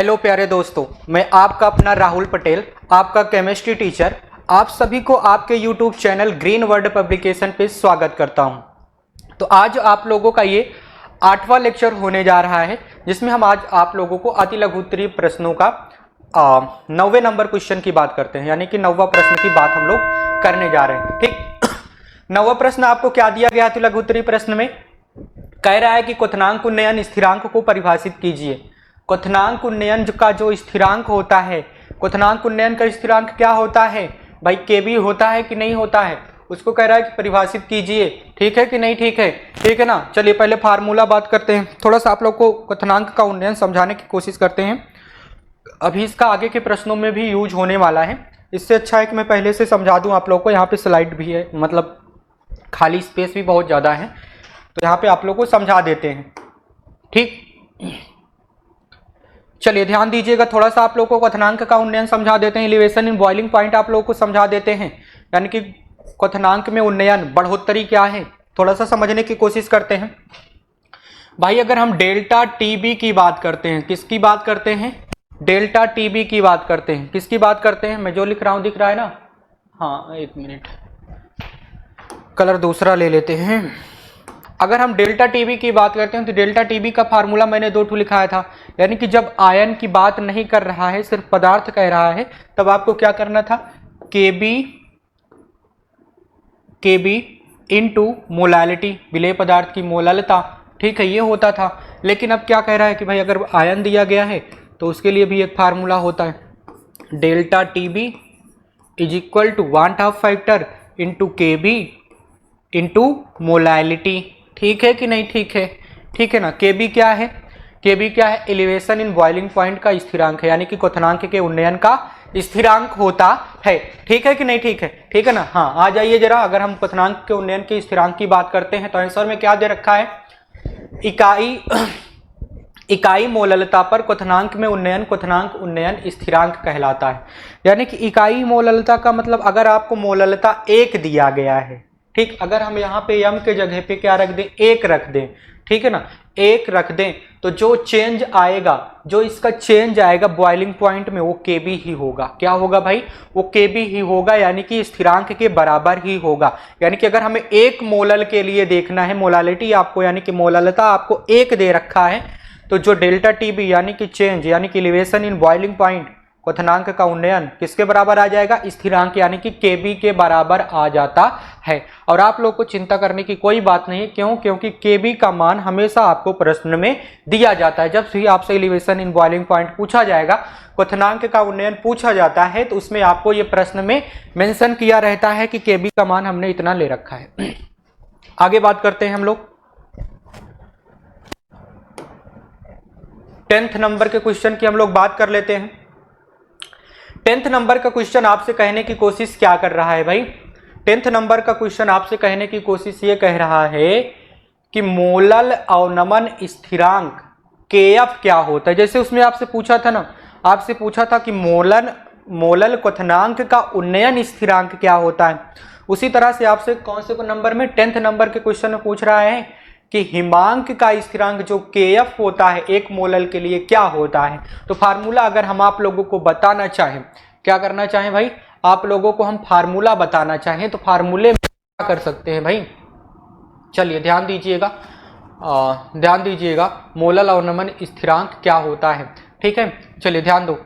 Hello प्यारे दोस्तों, मैं आपका अपना राहुल पटेल, आपका केमिस्ट्री टीचर, आप सभी को आपके YouTube channel green world publication पे स्वागत करता हूं। तो आज आप लोगों का ये 8वां लेक्चर होने जा रहा है, जिसमें हम आज आप लोगों को अति लघुत्तरीय प्रश्नों का 9वें नंबर क्वेश्चन की बात करते हैं, यानी कि 9वां प्रश्न की बात हम लोग करने जा रहे हैं। ठीक, 9वां प्रश्न आपको क्या दिया गया अति लघुत्तरीय प्रश्न में? कह रहा है कि क्वथनांक उन्नयन स्थिरांक को परिभाषित कीजिए। क्वथनांक उन्नयन का जो स्थिरांक होता है, क्वथनांक उन्नयन का स्थिरांक क्या होता है भाई? केबी होता है कि नहीं होता है, उसको कह रहा है कि परिभाषित कीजिए। ठीक है कि नहीं? ठीक है, ठीक है ना। चलिए पहले फार्मूला बात करते हैं, थोड़ा सा आप लोग को क्वथनांक का उन्नयन समझाने की कोशिश करते हैं। अभी इसका आगे के प्रश्नों में भी यूज होने वाला है, इससे अच्छा है कि मैं पहले से समझा दूं आप लोग को। यहाँ पे स्लाइड भी है, मतलब खाली स्पेस भी बहुत ज़्यादा है, तो यहाँ पे आप लोग को समझा देते हैं। ठीक, चलिए ध्यान दीजिएगा, थोड़ा सा आप लोग को क्वथनांक का उन्नयन समझा देते हैं। एलिवेशन इन बॉइलिंग पॉइंट आप लोग को समझा देते हैं, यानी कि क्वथनांक में उन्नयन बढ़ोतरी क्या है, थोड़ा सा समझने की कोशिश करते हैं। भाई अगर हम डेल्टा टीबी की बात करते हैं, किसकी बात करते हैं? डेल्टा टीबी की बात करते हैं। किसकी बात करते हैं? मैं जो लिख रहा हूं दिख रहा है ना? हाँ, एक मिनट, कलर दूसरा ले लेते हैं। अगर हम डेल्टा टीबी की बात करते हैं तो डेल्टा टीबी का फार्मूला मैंने 2 लिखाया था, यानी कि जब आयन की बात नहीं कर रहा है, सिर्फ पदार्थ कह रहा है, तब आपको क्या करना था? केबी इनटू मोलालिटी, विलेय पदार्थ की मोललता। ठीक है, ये होता था। लेकिन अब क्या कह रहा है कि भाई अगर आयन दिया गया है तो उसके लिए भी एक फार्मूला होता है, delta TB is equal to 1/2 factor into KB into molality. ठीक है कि नहीं? ठीक है, ठीक है ना। केबी क्या है? केबी क्या है? एलिवेशन इन बॉइलिंग पॉइंट का स्थिरांक है, यानी कि क्वथनांक के उन्नयन का स्थिरांक होता है। ठीक है कि नहीं? ठीक है, ठीक है ना। हाँ, आ जाइए जरा। अगर हम क्वथनांक के उन्नयन के स्थिरांक की बात करते हैं तो आंसर में क्या दे रखा है? इकाई मोललता पर क्वथनांक में उन्नयन क्वथनांक उन्नयन स्थिरांक कहलाता है। यानी कि इकाई मोललता का मतलब, अगर आपको मोललता 1 दिया गया है, ठीक, अगर हम यहाँ पे m के जगह पे क्या रख दें? 1 रख दें, ठीक है ना, 1 रख दें, तो जो चेंज आएगा, जो इसका चेंज आएगा बॉइलिंग पॉइंट में, वो केबी ही होगा। क्या होगा भाई? वो केबी ही होगा, यानी कि स्थिरांक के बराबर ही होगा। यानी कि अगर हमें 1 मोलल के लिए देखना है, मोलालिटी आपको, यानी कि मोललता आपको 1 दे रखा है, तो जो डेल्टा टीबी यानी कि चेंज, यानी कि एलिवेशन इन बॉइलिंग पॉइंट, क्वथनांक का उन्नयन किसके बराबर आ जाएगा? स्थिरांक यानी कि केबी के बराबर आ जाता है। और आप लोग को चिंता करने की कोई बात नहीं है। क्यों? क्योंकि केबी का मान हमेशा आपको प्रश्न में दिया जाता है। जब भी आपसे एलिवेशन इन बॉइलिंग पॉइंट पूछा जाएगा, क्वथनांक का उन्नयन पूछा जाता है, तो उसमें आपको ये प्रश्न में मेंशन किया रहता है कि केबी का मान हमने इतना ले रखा है। आगे बात करते हैं हम लोग 10th नंबर के क्वेश्चन की हम लोग बात कर लेते हैं। 10th नंबर का क्वेश्चन आपसे कहने की कोशिश क्या कर रहा है भाई? 10th नंबर का क्वेश्चन आपसे कहने की कोशिश ये कह रहा है कि मोलल अवनमन स्थिरांक केएफ क्या होता है। जैसे उसमें आपसे पूछा था ना, आपसे पूछा था कि मोलल क्वथनांक का उन्नयन स्थिरांक क्या होता है, उसी तरह से आपसे कौन से नंबर में? 10th नंबर के क्वेश्चन में पूछ रहा है कि हिमांक का स्थिरांक जो केएफ होता है 1 मोलल के लिए क्या होता है। तो फार्मूला अगर हम आप लोगों को बताना चाहें, क्या करना चाहें भाई? आप लोगों को हम फार्मूला बताना चाहें तो फार्मूले में क्या कर सकते हैं भाई? चलिए ध्यान दीजिएगा, ध्यान दीजिएगा, मोलल अवनमन स्थिरांक क्या होता है। ठीक है, चलिए ध्यान दो।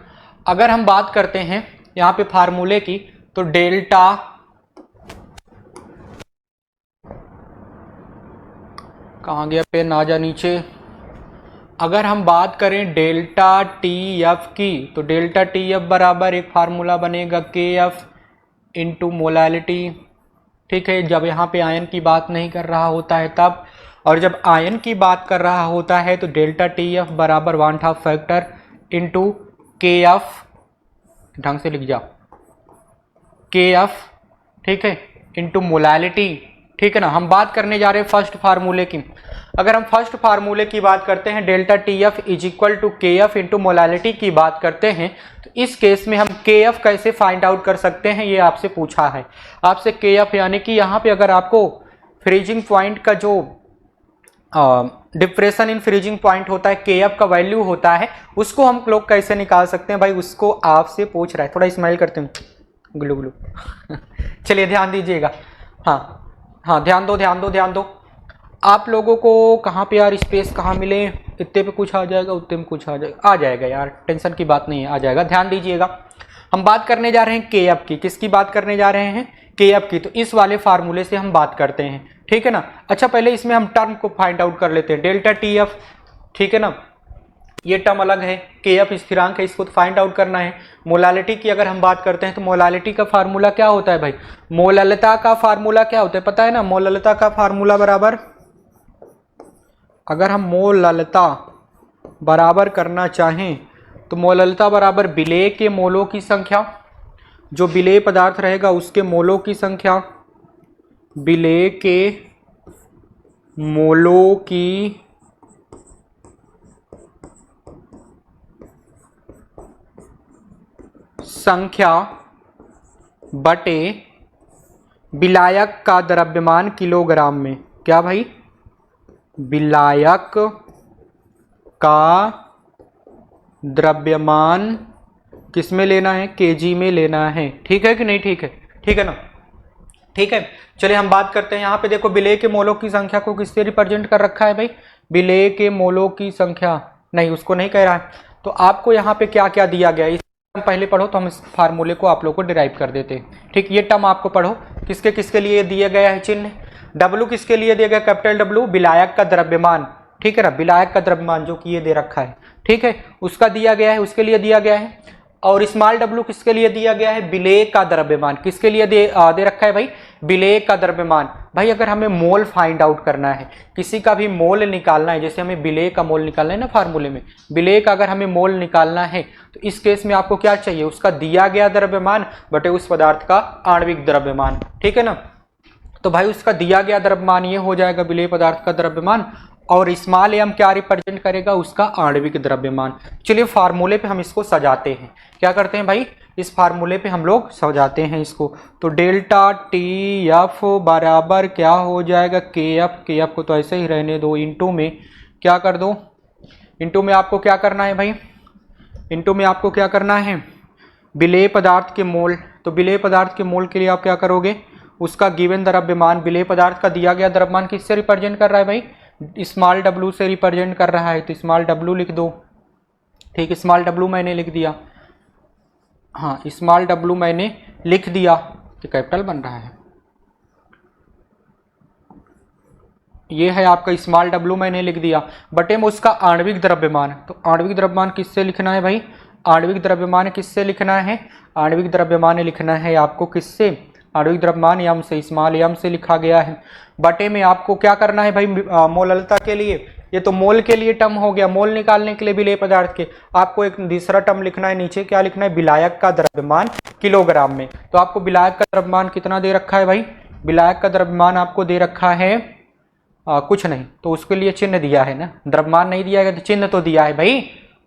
अगर हम बात करते हैं यहाँ पे फार्मूले की, तो डेल्टा कहाँ गया पेन, आ जा नीचे। अगर हम बात करें डेल्टा टी एफ की, तो डेल्टा टी एफ बराबर एक फार्मूला बनेगा के एफ इंटू मोलालिटी। ठीक है, जब यहाँ पे आयन की बात नहीं कर रहा होता है तब, और जब आयन की बात कर रहा होता है तो डेल्टा टी एफ बराबर 1/2 फैक्टर इंटू के एफ, ढंग से लिख जाओ, के एफ, ठीक है, इंटू मोलालिटी। ठीक है ना। हम बात करने जा रहे हैं फर्स्ट फार्मूले की। अगर हम फर्स्ट फार्मूले की बात करते हैं, delta T F is equal to K F into molality की बात करते हैं, तो इस केस में हम के एफ कैसे फाइंड आउट कर सकते हैं, ये आपसे पूछा है। आपसे के एफ यानी कि यहाँ पे अगर आपको फ्रीजिंग पॉइंट का जो डिप्रेशन इन फ्रीजिंग पॉइंट होता है, के एफ का वैल्यू होता है, उसको हम लोग कैसे निकाल सकते हैं भाई, उसको आपसे पूछ रहा है। थोड़ा स्माइल करते हैं, ग्लू ग्लू चलिए ध्यान दीजिएगा। हाँ हाँ, ध्यान दो ध्यान दो ध्यान दो। आप लोगों को कहाँ पे यार स्पेस कहाँ मिले, इतने पे कुछ आ जाएगा, उतने में कुछ आ जाएगा यार, टेंशन की बात नहीं है, आ जाएगा। ध्यान दीजिएगा, हम बात करने जा रहे हैं के एफ की। किसकी बात करने जा रहे हैं, के एफ की। तो इस वाले फार्मूले से हम बात करते हैं, ठीक है ना। अच्छा पहले इसमें हम टर्म को फाइंड आउट कर लेते हैं, डेल्टा टी एफ, ठीक है ना। ये टर्म अलग है, के एफ स्थिरांक है, इसको तो फाइंड आउट करना है। मोलालिटी की अगर हम बात करते हैं तो मोलालिटी का फार्मूला क्या होता है भाई, मोललता का फार्मूला क्या होता है पता है ना। मोललता का फार्मूला बराबर, अगर हम मोललता बराबर करना चाहें तो मोललता बराबर विलेय के मोलों की संख्या, जो विलेय पदार्थ रहेगा उसके मोलों की संख्या, विलेय के मोलों की संख्या बटे विलायक का द्रव्यमान किलोग्राम में। क्या भाई, विलायक का द्रव्यमान किस में लेना है, केजी में लेना है, ठीक है कि नहीं, ठीक है, ठीक है ना, ठीक है। चलिए हम बात करते हैं, यहाँ पे देखो विलेय के मोलों की संख्या को किससे रिप्रेजेंट कर रखा है भाई, विलेय के मोलों की संख्या, नहीं उसको नहीं कह रहा है। तो आपको यहाँ पे क्या क्या दिया गया है, हम पहले पढ़ो तो हम इस फार्मूले को आप लोग को डिराइव कर देते हैं, ठीक। ये टर्म आपको पढ़ो, किसके किसके लिए दिया गया है चिन्ह, डब्लू किसके लिए दिया गया, कैपिटल डब्लू विलायक का द्रव्यमान, ठीक है ना, विलायक का द्रव्यमान जो कि ये दे रखा है, ठीक है, उसका दिया गया है, उसके लिए दिया गया है। और स्मॉल डब्लू किसके लिए दिया गया है, विलेय का द्रव्यमान, किसके लिए दे रखा है भाई, विलेय का द्रव्यमान। भाई अगर हमें मोल फाइंड आउट करना है, किसी का भी मोल निकालना है, जैसे हमें विलेय का मोल निकालना है ना फार्मूले में, विलेय का अगर हमें मोल निकालना है तो इस केस में आपको क्या चाहिए, उसका दिया गया द्रव्यमान बटे उस पदार्थ का आणविक द्रव्यमान, ठीक है ना। तो भाई उसका दिया गया द्रव्यमान ये हो जाएगा विलेय पदार्थ का द्रव्यमान, और स्मॉल एम क्या रिप्रेजेंट करेगा, उसका आणविक द्रव्यमान। चलिए फार्मूले पे हम इसको सजाते हैं, क्या करते हैं भाई, इस फार्मूले पे हम लोग सजाते हैं इसको। तो डेल्टा टी एफ बराबर क्या हो जाएगा, के एफ को तो ऐसे ही रहने दो, इंटू में क्या कर दो, इंटू में आपको क्या करना है भाई, इंटू में आपको क्या करना है, विलेय पदार्थ के मोल। तो विलेय पदार्थ के मोल के लिए आप क्या करोगे, उसका गिवन द्रव्यमान, विलेय पदार्थ का दिया गया द्रव्यमान किससे रिप्रेजेंट कर रहा है भाई, स्मॉल डब्लू से रिप्रेजेंट कर रहा है, तो स्मॉल डब्लू लिख दो, ठीक, स्मॉल डब्लू मैंने लिख दिया, हाँ स्मॉल डब्लू मैंने लिख दिया, तो कैपिटल बन रहा है, ये है आपका स्मॉल डब्लू मैंने लिख दिया, बटे में उसका आणविक द्रव्यमान। तो आणविक द्रव्यमान किससे लिखना है भाई, आणविक द्रव्यमान किससे लिखना है, आणविक द्रव्यमान लिखना है आपको किससे, आणविक द्रव्यमान यम से, स्मॉल यम से लिखा गया है। बटे में आपको क्या करना है भाई, मोललता के लिए, ये तो मोल के लिए टर्म हो गया, मोल निकालने के लिए विलेय पदार्थ के आपको एक दूसरा टर्म लिखना है, नीचे क्या लिखना है, विलायक का द्रव्यमान किलोग्राम में। तो आपको विलायक का द्रव्यमान कितना दे रखा है भाई, विलायक का द्रव्यमान आपको दे रखा है कुछ नहीं, तो उसके लिए चिन्ह दिया है ना, द्रव्यमान नहीं दिया गया तो चिन्ह तो दिया है भाई,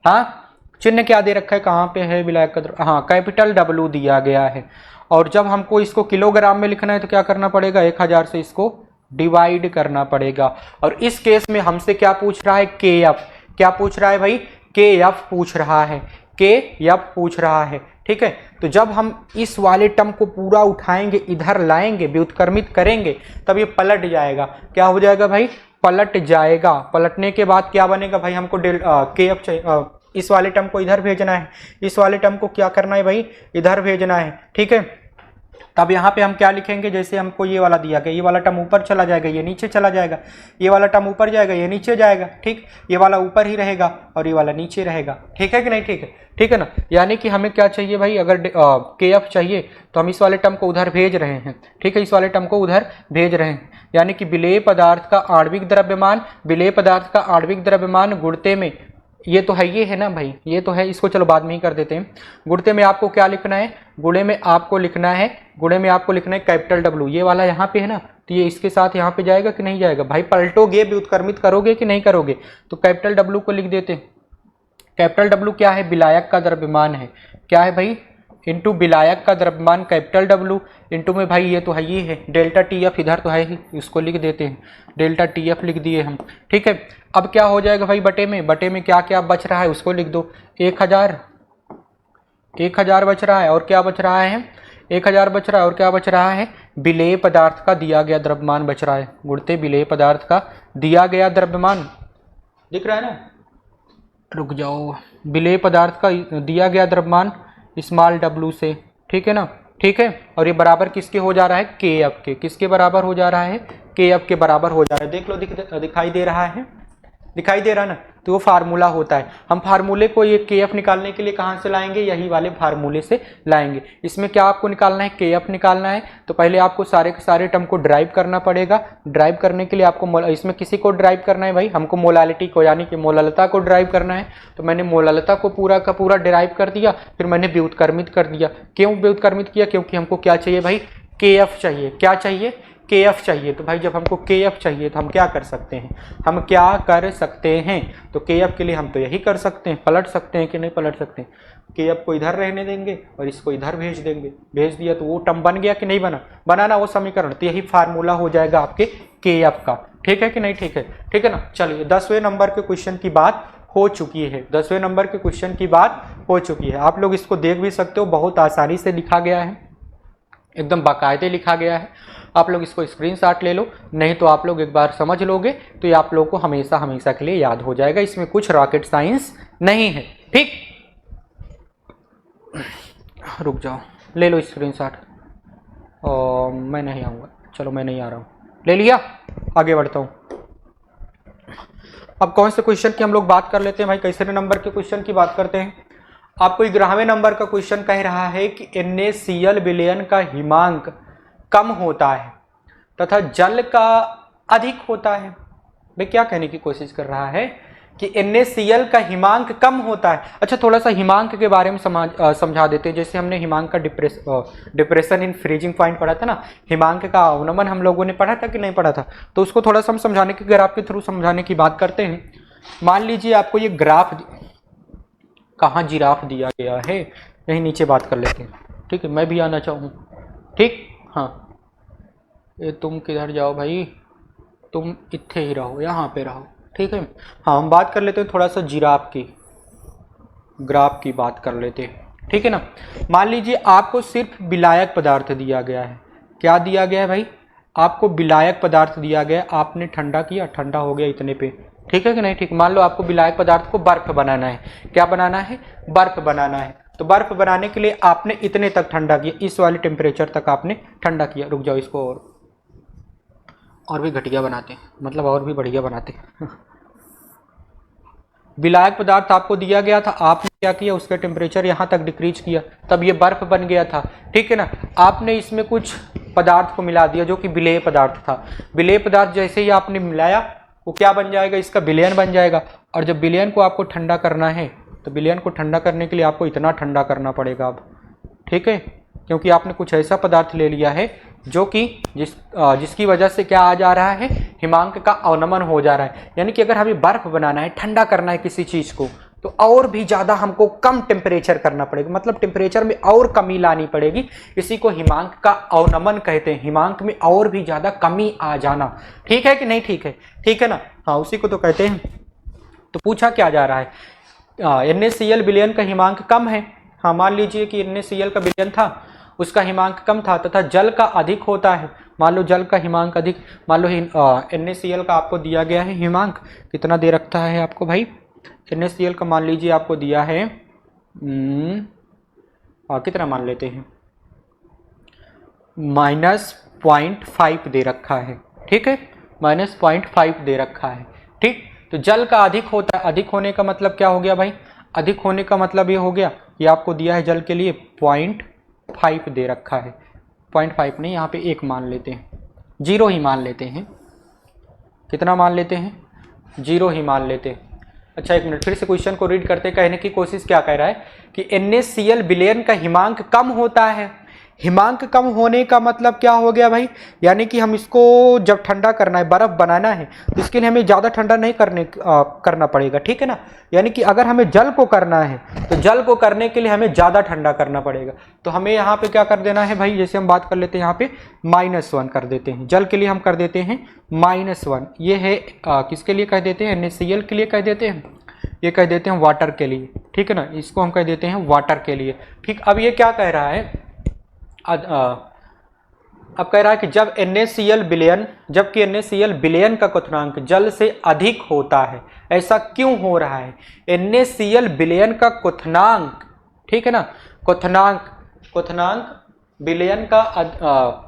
हाँ चिन्ह क्या दे रखा है, कहाँ पे है विलायक का हाँ कैपिटल डब्लू दिया गया है। और जब हमको इसको किलोग्राम में लिखना है तो क्या करना पड़ेगा, 1000 से इसको डिवाइड करना पड़ेगा। और इस केस में हमसे क्या पूछ रहा है, के एफ, क्या पूछ रहा है भाई, के एफ पूछ रहा है, के एफ पूछ रहा है, ठीक है। तो जब हम इस वाले टर्म को पूरा उठाएंगे, इधर लाएंगे, व्युत्क्रमित करेंगे, तब ये पलट जाएगा, क्या हो जाएगा भाई, पलट जाएगा। पलटने के बाद क्या बनेगा भाई, हमको के एफ चाहिए, इस वाले टर्म को इधर भेजना है, इस वाले टर्म को क्या करना है भाई, इधर भेजना है, ठीक है। तब यहाँ पे हम क्या लिखेंगे, जैसे हमको ये वाला दिया गया, ये वाला टर्म ऊपर चला जाएगा, ये नीचे चला जाएगा, ये वाला टर्म ऊपर जाएगा, ये नीचे जाएगा, ठीक, ये वाला ऊपर ही रहेगा और ये वाला नीचे रहेगा, ठीक है कि नहीं, ठीक है, ठीक है ना। यानी कि हमें क्या चाहिए भाई, अगर के एफ चाहिए तो हम इस वाले टर्म को उधर भेज रहे हैं, ठीक है, इस वाले टर्म को उधर भेज रहे हैं। यानी कि विलेय पदार्थ का आणविक द्रव्यमान, विलेय पदार्थ का आणविक द्रव्यमान गुणते में, ये तो है, ये है ना भाई, ये तो है, इसको चलो बाद में ही कर देते हैं। गुणते में आपको क्या लिखना है, गुणे में आपको लिखना है, गुणे में आपको लिखना है कैपिटल डब्लू, ये वाला यहाँ पे है ना, तो ये इसके साथ यहाँ पे जाएगा कि नहीं जाएगा भाई, पलटोगे व्युत्क्रमित करोगे कि नहीं करोगे, तो कैपिटल डब्लू को लिख देते हैं। कैपिटल डब्लू क्या है, विलायक का द्रव्यमान है, क्या है भाई, इंटू विलायक का द्रव्यमान कैपिटल डब्ल्यू इंटू में भाई ये तो है ही है डेल्टा टी एफ, इधर तो है ही, इसको लिख देते हैं डेल्टा टी एफ लिख दिए हम। ठीक है, अब क्या हो जाएगा भाई बटे में क्या क्या बच रहा है उसको लिख दो। 1000 बच रहा है और क्या बच रहा है 1000 बच रहा है और क्या बच रहा है विलेय पदार्थ का दिया गया द्रव्यमान बच रहा है। गुणते विलेय पदार्थ का दिया गया द्रव्यमान दिख रहा है ना, रुक जाओ, विलेय पदार्थ का दिया गया द्रव्यमान स्मॉल डब्लू से। ठीक है ना, ठीक है, और ये बराबर किसके हो जा रहा है के एफ के, किसके बराबर हो जा रहा है के एफ के बराबर हो जा रहा है। देख लो दिखाई दे रहा है, दिखाई दे रहा है ना, तो वो फार्मूला होता है। हम फार्मूले को ये के एफ निकालने के लिए कहाँ से लाएंगे, यही वाले फार्मूले से लाएंगे। इसमें क्या आपको निकालना है के एफ निकालना है, तो पहले आपको सारे के सारे टर्म को ड्राइव करना पड़ेगा। ड्राइव करने के लिए आपको इसमें किसी को ड्राइव करना है भाई, हमको मोलालिटी को यानी कि मोललता को ड्राइव करना है। तो मैंने मोललता को पूरा का पूरा ड्राइव कर दिया, फिर मैंने व्युत्क्रमित कर दिया। क्यों व्युत्क्रमित किया, क्योंकि हमको क्या चाहिए भाई के एफ चाहिए। क्या चाहिए के एफ चाहिए। तो भाई जब हमको के एफ चाहिए तो हम क्या कर सकते हैं, हम क्या कर सकते हैं, तो के एफ के लिए हम तो यही कर सकते हैं, पलट सकते हैं कि नहीं पलट सकते हैं। के एफ को इधर रहने देंगे और इसको इधर भेज देंगे, भेज दिया तो वो टर्म बन गया कि नहीं बना, बनाना वो समीकरण, तो यही फार्मूला हो जाएगा आपके के एफ का। ठीक है कि नहीं, ठीक है, ठीक है ना। चलिए 10वें नंबर के क्वेश्चन की बात हो चुकी है, 10वें नंबर के क्वेश्चन की बात हो चुकी है। आप लोग इसको देख भी सकते हो, बहुत आसानी से लिखा गया है, एकदम बाकायदे लिखा गया है। आप लोग इसको स्क्रीनशॉट ले लो, नहीं तो आप लोग एक बार समझ लोगे तो ये आप लोग को हमेशा हमेशा के लिए याद हो जाएगा। इसमें कुछ रॉकेट साइंस नहीं है। ठीक, रुक जाओ, ले लो स्क्रीनशॉट। और मैं नहीं आऊँगा, चलो मैं नहीं आ रहा हूँ, ले लिया, आगे बढ़ता हूँ। अब कौन से क्वेश्चन की हम लोग बात कर लेते हैं भाई, कैसे नंबर के क्वेश्चन की बात करते हैं। आपको 11वें नंबर का क्वेश्चन कह रहा है कि NaCl विलयन का हिमांक कम होता है तथा जल का अधिक होता है। भाई क्या कहने की कोशिश कर रहा है कि NaCl का हिमांक कम होता है। अच्छा, थोड़ा सा हिमांक के बारे में समझा देते हैं। जैसे हमने हिमांक का डिप्रेशन इन फ्रीजिंग पॉइंट पढ़ा था ना, हिमांक का अवनमन हम लोगों ने पढ़ा था कि नहीं पढ़ा था, तो उसको थोड़ा सा हम समझाने के ग्राफ के थ्रू समझाने की बात करते हैं। मान लीजिए आपको ये ग्राफ, कहाँ जिराफ दिया गया है, यहीं नीचे बात कर लेते हैं। ठीक है, मैं भी आना चाहूँ। ठीक, हाँ, ये तुम किधर जाओ भाई, तुम इत्थे ही रहो, यहाँ पे रहो। ठीक है, हाँ, हम बात कर लेते हैं थोड़ा सा जिराफ की, ग्राफ की बात कर लेते हैं। ठीक है ना, मान लीजिए आपको सिर्फ विलायक पदार्थ दिया गया है। क्या दिया गया है भाई, आपको विलायक पदार्थ दिया गया, आपने ठंडा किया, ठंडा हो गया इतने पे। ठीक है कि नहीं, ठीक। मान लो आपको विलायक पदार्थ को बर्फ बनाना है। क्या बनाना है, बर्फ बनाना है। तो बर्फ बनाने के लिए आपने इतने तक ठंडा किया, इस वाले टेम्परेचर तक आपने ठंडा किया। रुक जाओ, इसको और भी घटिया बनाते हैं, मतलब और भी बढ़िया बनाते हैं। विलायक पदार्थ आपको दिया गया था, आपने क्या किया, उसका टेम्परेचर यहाँ तक डिक्रीज किया, तब ये बर्फ बन गया था। ठीक है ना, आपने इसमें कुछ पदार्थ को मिला दिया जो कि विलेय पदार्थ था। विलेय पदार्थ जैसे ही आपने मिलाया वो क्या बन जाएगा, इसका विलयन बन जाएगा। और जब विलयन को आपको ठंडा करना है तो विलयन को ठंडा करने के लिए आपको इतना ठंडा करना पड़ेगा अब। ठीक है, क्योंकि आपने कुछ ऐसा पदार्थ ले लिया है जो कि जिसकी वजह से क्या आ जा रहा है, हिमांक का अवनमन हो जा रहा है। यानी कि अगर हमें बर्फ बनाना है, ठंडा करना है किसी चीज़ को, तो और भी ज़्यादा हमको कम टेम्परेचर करना पड़ेगा, मतलब टेम्परेचर में और कमी लानी पड़ेगी। इसी को हिमांक का अवनमन कहते हैं, हिमांक में और भी ज़्यादा कमी आ जाना। ठीक है कि नहीं, ठीक है, ठीक है ना, हाँ, उसी को तो कहते हैं। तो पूछा क्या जा रहा है, NaCl विलयन का हिमांक कम है। हाँ, मान लीजिए कि NaCl का विलयन था, उसका हिमांक कम था तथा जल का अधिक होता है। मान लो जल का हिमांक अधिक, मान लो NaCl का आपको दिया गया है हिमांक, कितना दे रखता है आपको भाई, NaCl का मान लीजिए आपको दिया है कितना मान लेते हैं, -0.5 दे रखा है। ठीक है, -0.5 दे रखा है। ठीक, तो जल का अधिक होता है, अधिक होने का मतलब क्या हो गया भाई, अधिक होने का मतलब ये हो गया कि आपको दिया है जल के लिए 0.5 दे रखा है। 0.5 नहीं, यहाँ पे 1 मान लेते हैं, 0 ही मान लेते हैं। कितना मान लेते हैं, 0 ही मान लेते हैं। अच्छा, एक मिनट, फिर से क्वेश्चन को रीड करते, कहने की कोशिश क्या कह रहा है कि NaCl विलयन का हिमांक कम होता है। हिमांक कम होने का मतलब क्या हो गया भाई, यानी कि हम इसको जब ठंडा करना है, बर्फ बनाना है, तो इसके लिए हमें ज़्यादा ठंडा नहीं करना पड़ेगा, ठीक है ना। यानी कि अगर हमें जल को करना है तो जल को करने के लिए हमें ज़्यादा ठंडा करना पड़ेगा। तो हमें यहाँ पे क्या कर देना है भाई, जैसे हम बात कर लेते हैं यहाँ पे -1 कर देते हैं, जल के लिए हम कर देते हैं -1। ये है किसके लिए कह देते हैं, NaCl के लिए कह देते हैं, ये कह देते हैं वाटर के लिए, ठीक है ना, इसको हम कह देते हैं वाटर के लिए। ठीक, अब ये क्या कह रहा है, अब कह रहा है कि जब NaCl विलयन, जबकि NaCl विलयन का क्वथनांक जल से अधिक होता है, ऐसा क्यों हो रहा है। NaCl विलयन का क्वथनांक, ठीक है ना, क्वथनांक विलयन का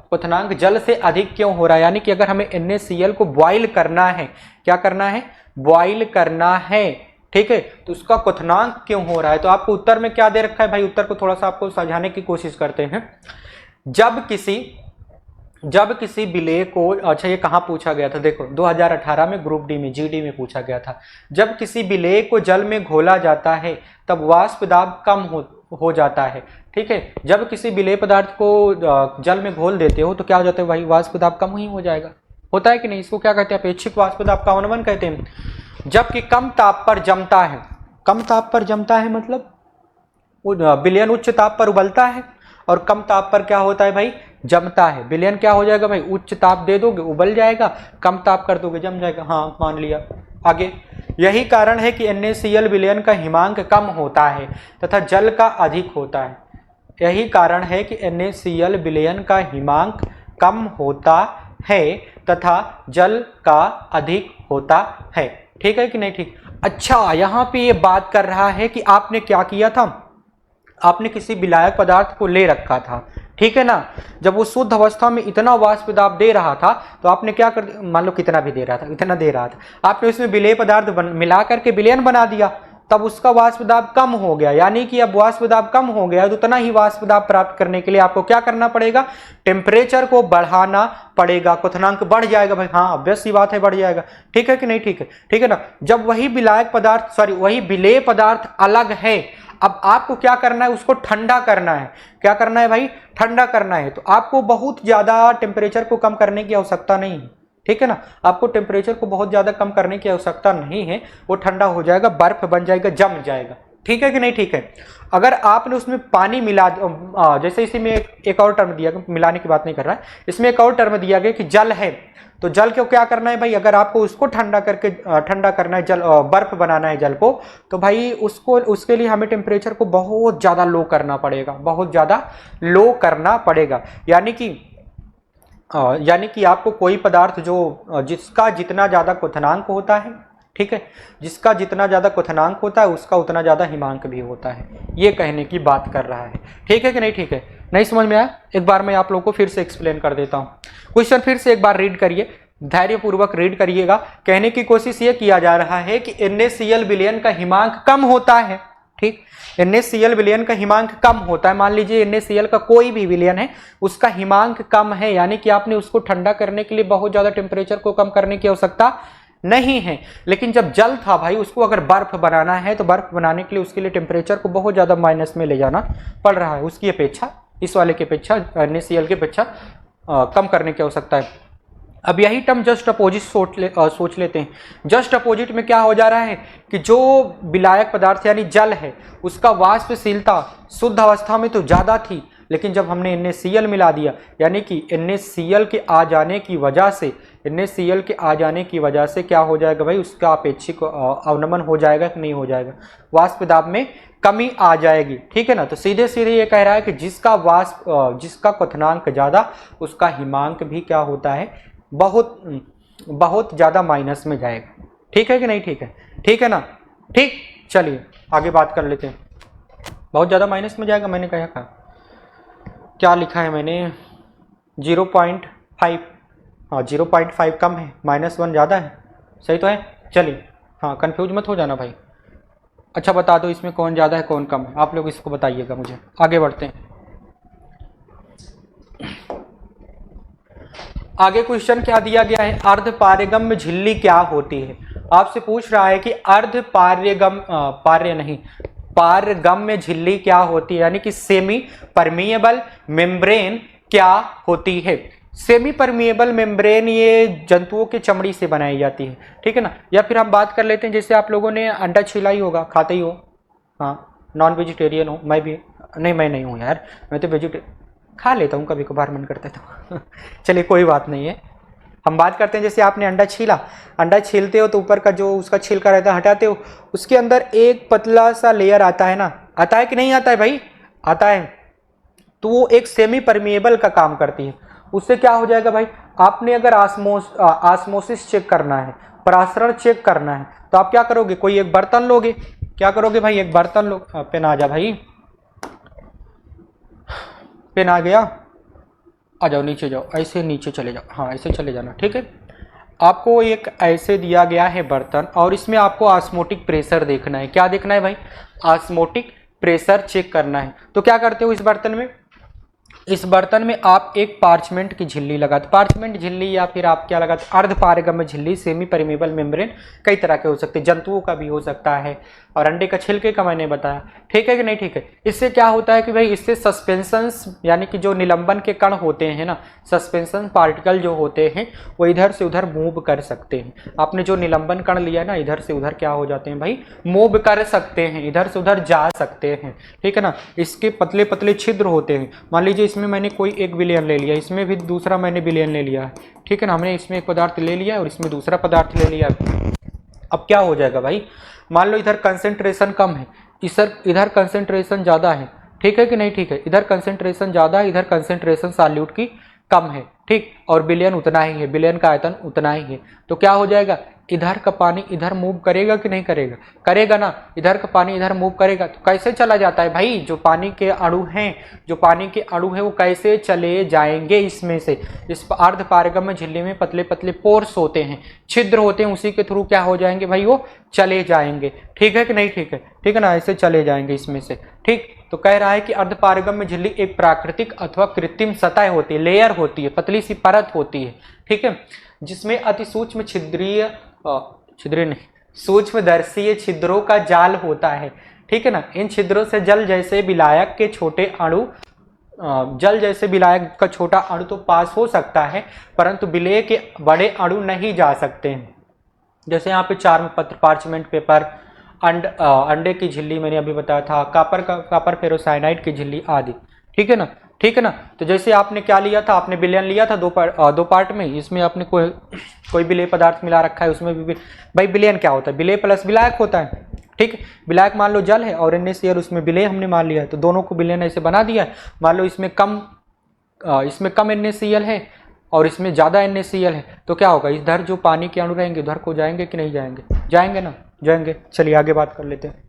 क्वथनांक जल से अधिक क्यों हो रहा है, यानी कि अगर हमें NaCl को बॉयल करना है, क्या करना है, बॉयल करना है, ठीक है, तो उसका क्वथनांक क्यों हो रहा है। तो आपको उत्तर में क्या दे रखा है भाई, उत्तर को थोड़ा सा आपको समझाने की कोशिश करते हैं। जब किसी विलेय को, अच्छा ये कहाँ पूछा गया था, देखो 2018 में ग्रुप डी में, GD में पूछा गया था। जब किसी विलेय को जल में घोला जाता है तब वाष्प दाब कम हो जाता है, ठीक है। जब किसी विलेय पदार्थ को जल में घोल देते हो तो क्या हो जाता है भाई, वाष्प दाब कम ही हो जाएगा, होता है कि नहीं। इसको क्या कहते हैं, अपेक्षित वाष्प दाब का अनुमान कहते हैं। जबकि कम ताप पर जमता है, कम ताप पर जमता है मतलब विलयन उच्च ताप पर उबलता है, और कम ताप पर क्या होता है भाई, जमता है। विलयन क्या हो जाएगा भाई, उच्च ताप दे दोगे उबल जाएगा, कम ताप कर दोगे जम जाएगा, हाँ मान लिया। आगे, यही कारण है कि NaCl विलयन का हिमांक कम होता है तथा जल का अधिक होता है। यही कारण है कि NaCl विलयन का हिमांक कम होता है तथा जल का अधिक होता है, ठीक है कि नहीं, ठीक। अच्छा, यहाँ पे ये बात कर रहा है कि आपने क्या किया था, आपने किसी विलायक पदार्थ को ले रखा था, ठीक है ना। जब वो शुद्ध अवस्था में इतना वाष्प दाब दे रहा था तो आपने क्या कर, मान लो कितना भी दे रहा था, इतना दे रहा था, आपने उसमें विलेय पदार्थ मिला करके विलयन बना दिया, तब उसका वाष्प दाब कम हो गया। यानी कि अब वाष्प दाब कम हो गया तो उतना ही वाष्प दाब प्राप्त करने के लिए आपको क्या करना पड़ेगा, टेम्परेचर को बढ़ाना पड़ेगा, क्वथनांक बढ़ जाएगा भाई, हाँ ऑब्वियस सी बात है बढ़ जाएगा, ठीक है कि नहीं, ठीक है, ठीक है ना। जब वही विलायक पदार्थ, सॉरी वही विलेय पदार्थ अलग है, अब आपको क्या करना है, उसको ठंडा करना है। क्या करना है भाई, ठंडा करना है। तो आपको बहुत ज्यादा टेम्परेचर को कम करने की आवश्यकता नहीं है, ठीक है ना। आपको टेम्परेचर को बहुत ज्यादा कम करने की आवश्यकता नहीं है, वो ठंडा हो जाएगा, बर्फ बन जाएगा, जम जाएगा, ठीक है कि नहीं, ठीक है। अगर आपने उसमें पानी मिला, जैसे इसी में एक और टर्म दिया, मिलाने की बात नहीं कर रहा है, इसमें एक और टर्म दिया गया कि जल है, तो जल को क्या करना है भाई, अगर आपको उसको ठंडा करना है, जल बर्फ बनाना है जल को, तो भाई उसके लिए हमें टेम्परेचर को बहुत ज्यादा लो करना पड़ेगा, बहुत ज्यादा लो करना पड़ेगा। यानी कि आपको कोई पदार्थ जो जिसका जितना ज्यादा क्वथनांक होता है, ठीक है, जिसका जितना ज्यादा क्वथनांक होता है उसका उतना ज्यादा हिमांक भी होता है, ये कहने की बात कर रहा है, ठीक है कि नहीं, ठीक है। नहीं समझ में आया, एक बार मैं आप लोगों को फिर से एक्सप्लेन कर देता हूं। क्वेश्चन फिर से एक बार रीड करिए, धैर्यपूर्वक रीड करिएगा। कहने की कोशिश ये किया जा रहा है कि NaCl विलयन का हिमांक कम होता है, ठीक, NaCl विलयन का हिमांक कम होता है। मान लीजिए NaCl का कोई भी विलयन है, उसका हिमांक कम है, यानी कि आपने उसको ठंडा करने के लिए बहुत ज्यादा टेम्परेचर को कम करने की आवश्यकता नहीं है। लेकिन जब जल था भाई, उसको अगर बर्फ बनाना है तो बर्फ बनाने के लिए उसके लिए टेम्परेचर को बहुत ज्यादा माइनस में ले जाना पड़ रहा है, उसकी अपेक्षा, इस वाले की अपेक्षा, NaCl की अपेक्षा कम करने की आवश्यकता है। अब यही टर्म जस्ट अपोजिट सोच लेते हैं। जस्ट अपोजिट में क्या हो जा रहा है कि जो विलायक पदार्थ यानी जल है, उसका वाष्पशीलता शुद्ध अवस्था में तो ज़्यादा थी, लेकिन जब हमने NaCl मिला दिया, यानी कि NaCl के आ जाने की वजह से क्या हो जाएगा भाई, उसका अपेक्षित अवनमन हो जाएगा कि नहीं हो जाएगा, वाष्प दाब में कमी आ जाएगी, ठीक है ना। तो सीधे सीधे ये कह रहा है कि जिसका क्वथनांक ज़्यादा, उसका हिमांक भी क्या होता है, बहुत ज़्यादा माइनस में जाएगा, ठीक है कि नहीं, ठीक है, ठीक है ना, ठीक। चलिए आगे बात कर लेते हैं। बहुत ज़्यादा माइनस में जाएगा, मैंने कहा क्या लिखा है मैंने, 0.5, हाँ 0.5 कम है, -1 ज़्यादा है, सही तो है। चलिए, हाँ कंफ्यूज मत हो जाना भाई। अच्छा बता दो इसमें कौन ज़्यादा है कौन कम है, आप लोग इसको बताइएगा मुझे। आगे बढ़ते हैं। आगे क्वेश्चन क्या दिया गया है, अर्धपार्यगम्य झिल्ली क्या होती है। आपसे पूछ रहा है कि अर्धपार्यगम पार्य नहीं पारगम्य झिल्ली क्या होती है, यानी कि सेमी परमिएबल मेम्ब्रेन क्या होती है। सेमी परमिएबल मेम्ब्रेन ये जंतुओं के चमड़ी से बनाई जाती है, ठीक है ना। या फिर हम बात कर लेते हैं, जैसे आप लोगों ने अंडा छीला ही होगा, खाते ही हो, हाँ, नॉन वेजिटेरियन हो, मैं भी नहीं, मैं नहीं हूँ यार, मैं तो वेजिटेरियन खा लेता हूँ कभी कभार मन करता है तो चलिए कोई बात नहीं है। हम बात करते हैं, जैसे आपने अंडा छीला, अंडा छीलते हो तो ऊपर का जो उसका छिलका रहता है हटाते हो, उसके अंदर एक पतला सा लेयर आता है ना, आता है कि नहीं आता है भाई, आता है। तो वो एक सेमी परमिएबल का काम करती है। उससे क्या हो जाएगा भाई, आपने अगर आस्मोसिस चेक करना है, परासरण चेक करना है, तो आप क्या करोगे, कोई एक बर्तन लोगे, क्या करोगे भाई, एक बर्तन लो, पेन आ जा भाई, पेन आ गया, आ जाओ नीचे जाओ, ऐसे नीचे चले जाओ, हाँ ऐसे चले जाना, ठीक है। आपको एक ऐसे दिया गया है बर्तन, और इसमें आपको ऑस्मोटिक प्रेशर देखना है। क्या देखना है भाई, ऑस्मोटिक प्रेशर चेक करना है। तो क्या करते हो, इस बर्तन में आप एक पार्चमेंट की झिल्ली लगाते, पार्चमेंट झिल्ली या फिर आप क्या लगाते, अर्धपारगम्य झिल्ली, सेमी परमिएबल मेम्ब्रेन कई तरह के हो सकते हैं, जंतुओं का भी हो सकता है, और अंडे का छिलके का मैंने बताया, ठीक है कि नहीं, ठीक है। इससे क्या होता है कि भाई, इससे सस्पेंशंस यानी कि जो निलंबन के कण होते हैं ना, सस्पेंशन पार्टिकल जो होते हैं, वो इधर से उधर मूव कर सकते हैं। आपने जो निलंबन कण लिया ना, इधर से उधर क्या हो जाते हैं भाई, मूव कर सकते हैं, इधर से उधर जा सकते हैं, ठीक है ना। इसके पतले पतले छिद्र होते हैं, मान लीजिए इसमें मैंने कोई एक विलयन ले लिया, इसमें भी दूसरा मैंने विलयन ले लिया है, ठीक है ना, हमने इसमें एक पदार्थ ले लिया और इसमें दूसरा पदार्थ ले लिया। अब क्या हो जाएगा भाई, मान लो इधर कंसेंट्रेशन कम है, इधर कंसेंट्रेशन ज़्यादा है, ठीक है कि नहीं, ठीक है, इधर कंसेंट्रेशन ज़्यादा है, इधर कंसेंट्रेशन सॉल्यूट की कम है, ठीक, और विलयन उतना ही है, विलयन का आयतन उतना ही है। तो क्या हो जाएगा, इधर का पानी इधर मूव करेगा कि नहीं करेगा, करेगा ना, इधर का पानी इधर मूव करेगा। तो कैसे चला जाता है भाई, जो पानी के अणु हैं, जो पानी के अणु हैं वो कैसे चले जाएंगे इसमें से, इस अर्धपारगम्य झिल्ली में पतले पतले पोर्स होते हैं, छिद्र होते हैं, उसी के थ्रू क्या हो जाएंगे भाई, वो चले जाएंगे, ठीक है कि नहीं, ठीक है, ठीक है ना, ऐसे चले जाएंगे इसमें से, ठीक। तो कह रहा है कि अर्धपारगम्य झिल्ली एक प्राकृतिक अथवा कृत्रिम सतह होती है, लेयर होती है, पतली सी परत होती है, ठीक है, जिसमें अति सूक्ष्म सूक्ष्मदर्शीय छिद्रों का जाल होता है, ठीक है ना। इन छिद्रों से जल जैसे विलायक के छोटे अणु, जल जैसे विलायक का छोटा अणु तो पास हो सकता है, परंतु विलेय के बड़े अणु नहीं जा सकते हैं। जैसे यहाँ पे चार्म पत्र, पार्चमेंट पेपर, अंडे की झिल्ली मैंने अभी बताया था, कॉपर फेरोसाइनाइड की झिल्ली आदि, ठीक है ना, ठीक है ना। तो जैसे आपने क्या लिया था, आपने विलयन लिया था दो पार्ट में, इसमें आपने कोई विलेय पदार्थ मिला रखा है, उसमें भी भाई विलयन क्या होता है, विलेय प्लस विलायक होता है, ठीक। विलायक मान लो जल है और NaCl उसमें विलेय हमने मान लिया है, तो दोनों को विलयन ऐसे बना दिया है। मान लो इसमें कम NaCl है और इसमें ज़्यादा NaCl है, तो क्या होगा, इधर जो पानी के अणु रहेंगे उधर को जाएंगे कि नहीं जाएंगे, जाएंगे ना, जाएंगे। चलिए आगे बात कर लेते हैं,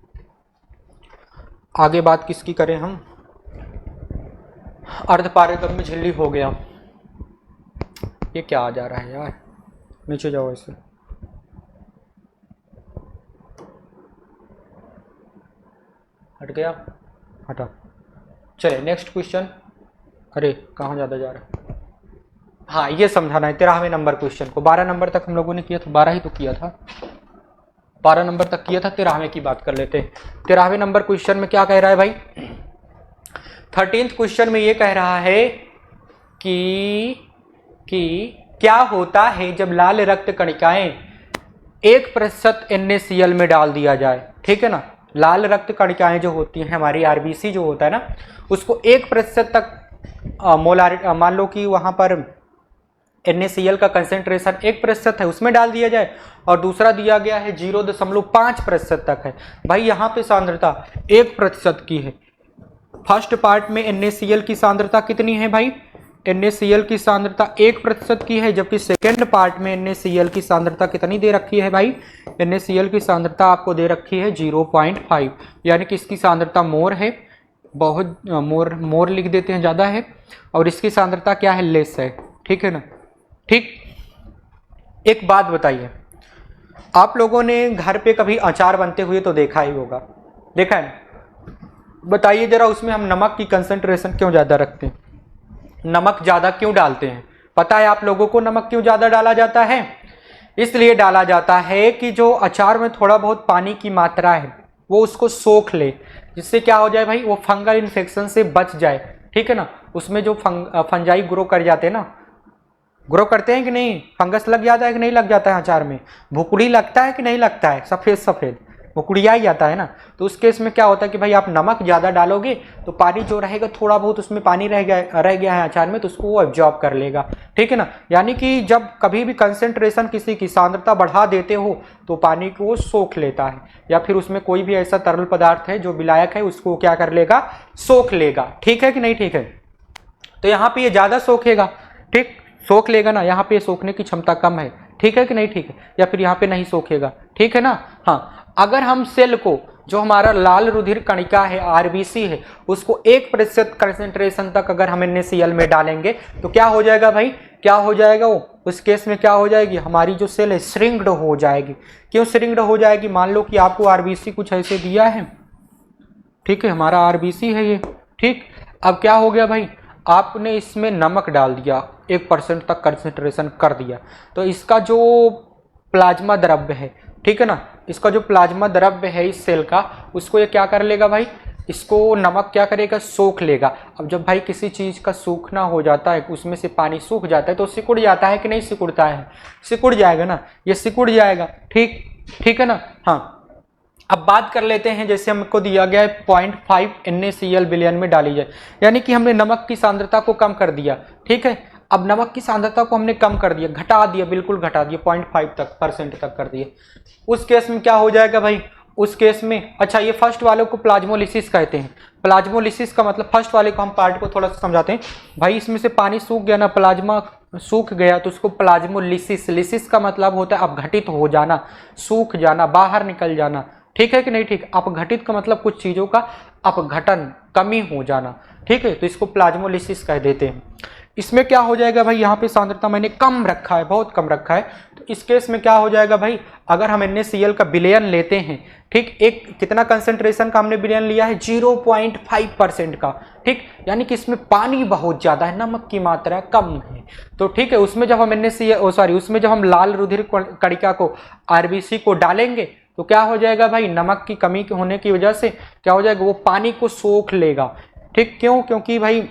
आगे बात किसकी करें हम, अर्धपारगम्य झिल्ली हो गया। ये क्या आ जा रहा है यार, नीचे जाओ, ऐसे हट गया, हटा। चलिए नेक्स्ट क्वेश्चन, अरे कहाँ ज़्यादा जा रहा है, हाँ ये समझाना है 13वें नंबर क्वेश्चन को। 12 नंबर तक हम लोगों ने किया था, 12 ही तो किया था, 12 नंबर तक किया था, 13वें की बात कर लेते हैं। 13वें नंबर क्वेश्चन में क्या कह रहा है भाई, 13th क्वेश्चन में ये कह रहा है कि क्या होता है जब लाल रक्त कणिकाएं 1% NaCl में डाल दिया जाए, ठीक है ना। लाल रक्त कणिकाएं जो होती हैं, हमारी RBC जो होता है ना, उसको 1% तक मोलारिटी, मान लो कि वहां पर NaCl का कंसेंट्रेशन 1% है, उसमें डाल दिया जाए, और दूसरा दिया गया है 0.5% तक है। भाई यहाँ पे सांद्रता 1% की है, फर्स्ट पार्ट में NaCl की सांद्रता कितनी है भाई, NaCl की सांद्रता 1% की है, जबकि सेकेंड पार्ट में NaCl की सांद्रता कितनी दे रखी है भाई, NaCl की सांद्रता आपको दे रखी है 0.5, यानी कि इसकी सांद्रता मोर है, बहुत मोर लिख देते हैं, ज़्यादा है, और इसकी सांद्रता क्या है, लेस है, ठीक है ना, ठीक। एक बात बताइए, आप लोगों ने घर पे कभी अचार बनते हुए तो देखा ही होगा, देखा है, बताइए जरा, उसमें हम नमक की कंसंट्रेशन क्यों ज़्यादा रखते हैं, नमक ज़्यादा क्यों डालते हैं, पता है आप लोगों को नमक क्यों ज़्यादा डाला जाता है, इसलिए डाला जाता है कि जो अचार में थोड़ा बहुत पानी की मात्रा है वो उसको सोख ले, जिससे क्या हो जाए भाई, वो फंगल इन्फेक्शन से बच जाए, ठीक है ना। उसमें जो फंजाई ग्रो कर जाते हैं ना, ग्रो करते हैं कि नहीं, फंगस लग जाता है कि नहीं लग जाता है अचार में, भुकुड़ी लगता है कि नहीं लगता है, सफेद सफेद भुकुड़िया ही जाता है ना। तो उस केस में क्या होता है कि भाई आप नमक ज़्यादा डालोगे तो पानी जो रहेगा, थोड़ा बहुत उसमें पानी रह गया है अचार में, तो उसको वो एब्जॉर्ब कर लेगा, ठीक है ना। यानी कि जब कभी भी कंसेंट्रेशन किसी की सांद्रता बढ़ा देते हो तो पानी को वो सोख लेता है, या फिर उसमें कोई भी ऐसा तरल पदार्थ है जो विलायक है उसको क्या कर लेगा, सोख लेगा, ठीक है कि नहीं, ठीक है। तो यहाँ पे ये ज़्यादा सोखेगा, ठीक, सोख लेगा ना, यहाँ पे सोखने की क्षमता कम है, ठीक है कि नहीं, ठीक है, या फिर यहाँ पे नहीं सोखेगा, ठीक है ना। हाँ, अगर हम सेल को, जो हमारा लाल रुधिर कणिका है, आरबीसी है, उसको 1% कंसेंट्रेशन तक अगर हम NaCl में डालेंगे तो क्या हो जाएगा भाई, क्या हो जाएगा वो, उस केस में क्या हो जाएगी, हमारी जो सेल है श्रिंक्ड हो जाएगी। क्यों श्रिंक्ड हो जाएगी, मान लो कि आपको आरबीसी कुछ ऐसे दिया है, ठीक है, हमारा आरबीसी है ये, ठीक। अब क्या हो गया भाई, आपने इसमें नमक डाल दिया, 1% तक कंसेंट्रेशन कर दिया, तो इसका जो प्लाज्मा द्रव्य है, ठीक है ना, इसका जो प्लाज्मा द्रव्य है इस सेल का, उसको ये क्या कर लेगा भाई, इसको नमक क्या करेगा, सोख लेगा। अब जब भाई किसी चीज का सूखना हो जाता है, उसमें से पानी सूख जाता है, तो सिकुड़ जाता है कि नहीं सिकुड़ता है, सिकुड़ जाएगा ना, ये सिकुड़ जाएगा, ठीक, ठीक है ना। हाँ, अब बात कर लेते हैं, जैसे हमको दिया गया है 0.5 NaCl बिलियन में डाली जाए, यानी कि हमने नमक की सांद्रता को कम कर दिया, ठीक है। अब नमक की सांद्रता को हमने कम कर दिया, घटा दिया, बिल्कुल घटा दिया, 0.5 तक परसेंट तक कर दिए। उस केस में क्या हो जाएगा भाई, उस केस में, अच्छा ये फर्स्ट वाले को प्लाज्मोलिसिस कहते हैं। प्लाज्मोलिसिस का मतलब, फर्स्ट वाले को हम पार्ट को थोड़ा सा समझाते हैं भाई, इसमें से पानी सूख गया ना, प्लाज्मा सूख गया, तो उसको प्लाज्मोलिसिस, लिसिस का मतलब होता है अपघटित हो जाना, सूख जाना, बाहर निकल जाना, ठीक है कि नहीं, ठीक। अपघटित का मतलब कुछ चीजों का अपघटन, कमी हो जाना, ठीक है, तो इसको प्लाज्मोलिसिस कह देते हैं। इसमें क्या हो जाएगा भाई, यहाँ पे सांद्रता मैंने कम रखा है, बहुत कम रखा है, तो इस केस में क्या हो जाएगा भाई, अगर हम NaCl का विलयन लेते हैं, ठीक, एक कितना कंसेंट्रेशन का हमने विलयन लिया है, 0.5% का, ठीक, यानी कि इसमें पानी बहुत ज्यादा है, नमक की मात्रा कम है, तो ठीक है, उसमें जब हम उसमें जब हम लाल रुधिर कणिका को, आरबीसी को डालेंगे तो क्या हो जाएगा भाई, नमक की कमी होने की वजह से क्या हो जाएगा, वो पानी को सोख लेगा, ठीक। क्यों, क्योंकि भाई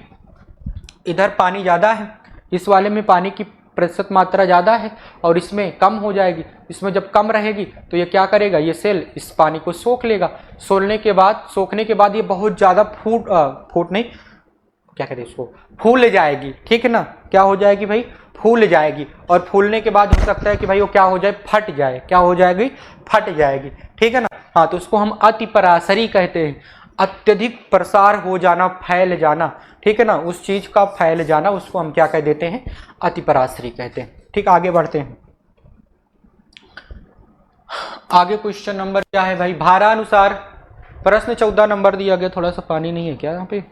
इधर पानी ज्यादा है, इस वाले में पानी की प्रतिशत मात्रा ज्यादा है और इसमें कम हो जाएगी। इसमें जब कम रहेगी तो ये क्या करेगा, ये सेल इस पानी को सोख लेगा। सोखने के बाद ये बहुत ज्यादा फूट नहीं, क्या कहते हैं इसको, फूल जाएगी, ठीक है ना। क्या हो जाएगी भाई, फूल जाएगी, और फूलने के बाद हो सकता है कि भाई वो क्या हो जाए, फट जाए, क्या हो जाएगी, फट जाएगी, ठीक है ना। हाँ, तो उसको हम अतिपरासरी कहते हैं, अत्यधिक प्रसार हो जाना, फैल जाना, ठीक है ना, उस चीज का फैल जाना, उसको हम क्या कह देते हैं, अतिपरासरी कहते हैं, ठीक। आगे बढ़ते हैं, आगे क्वेश्चन नंबर क्या है भाई, भारानुसार प्रश्न 14 नंबर दिया गया, थोड़ा सा पानी नहीं है क्या यहाँ पे,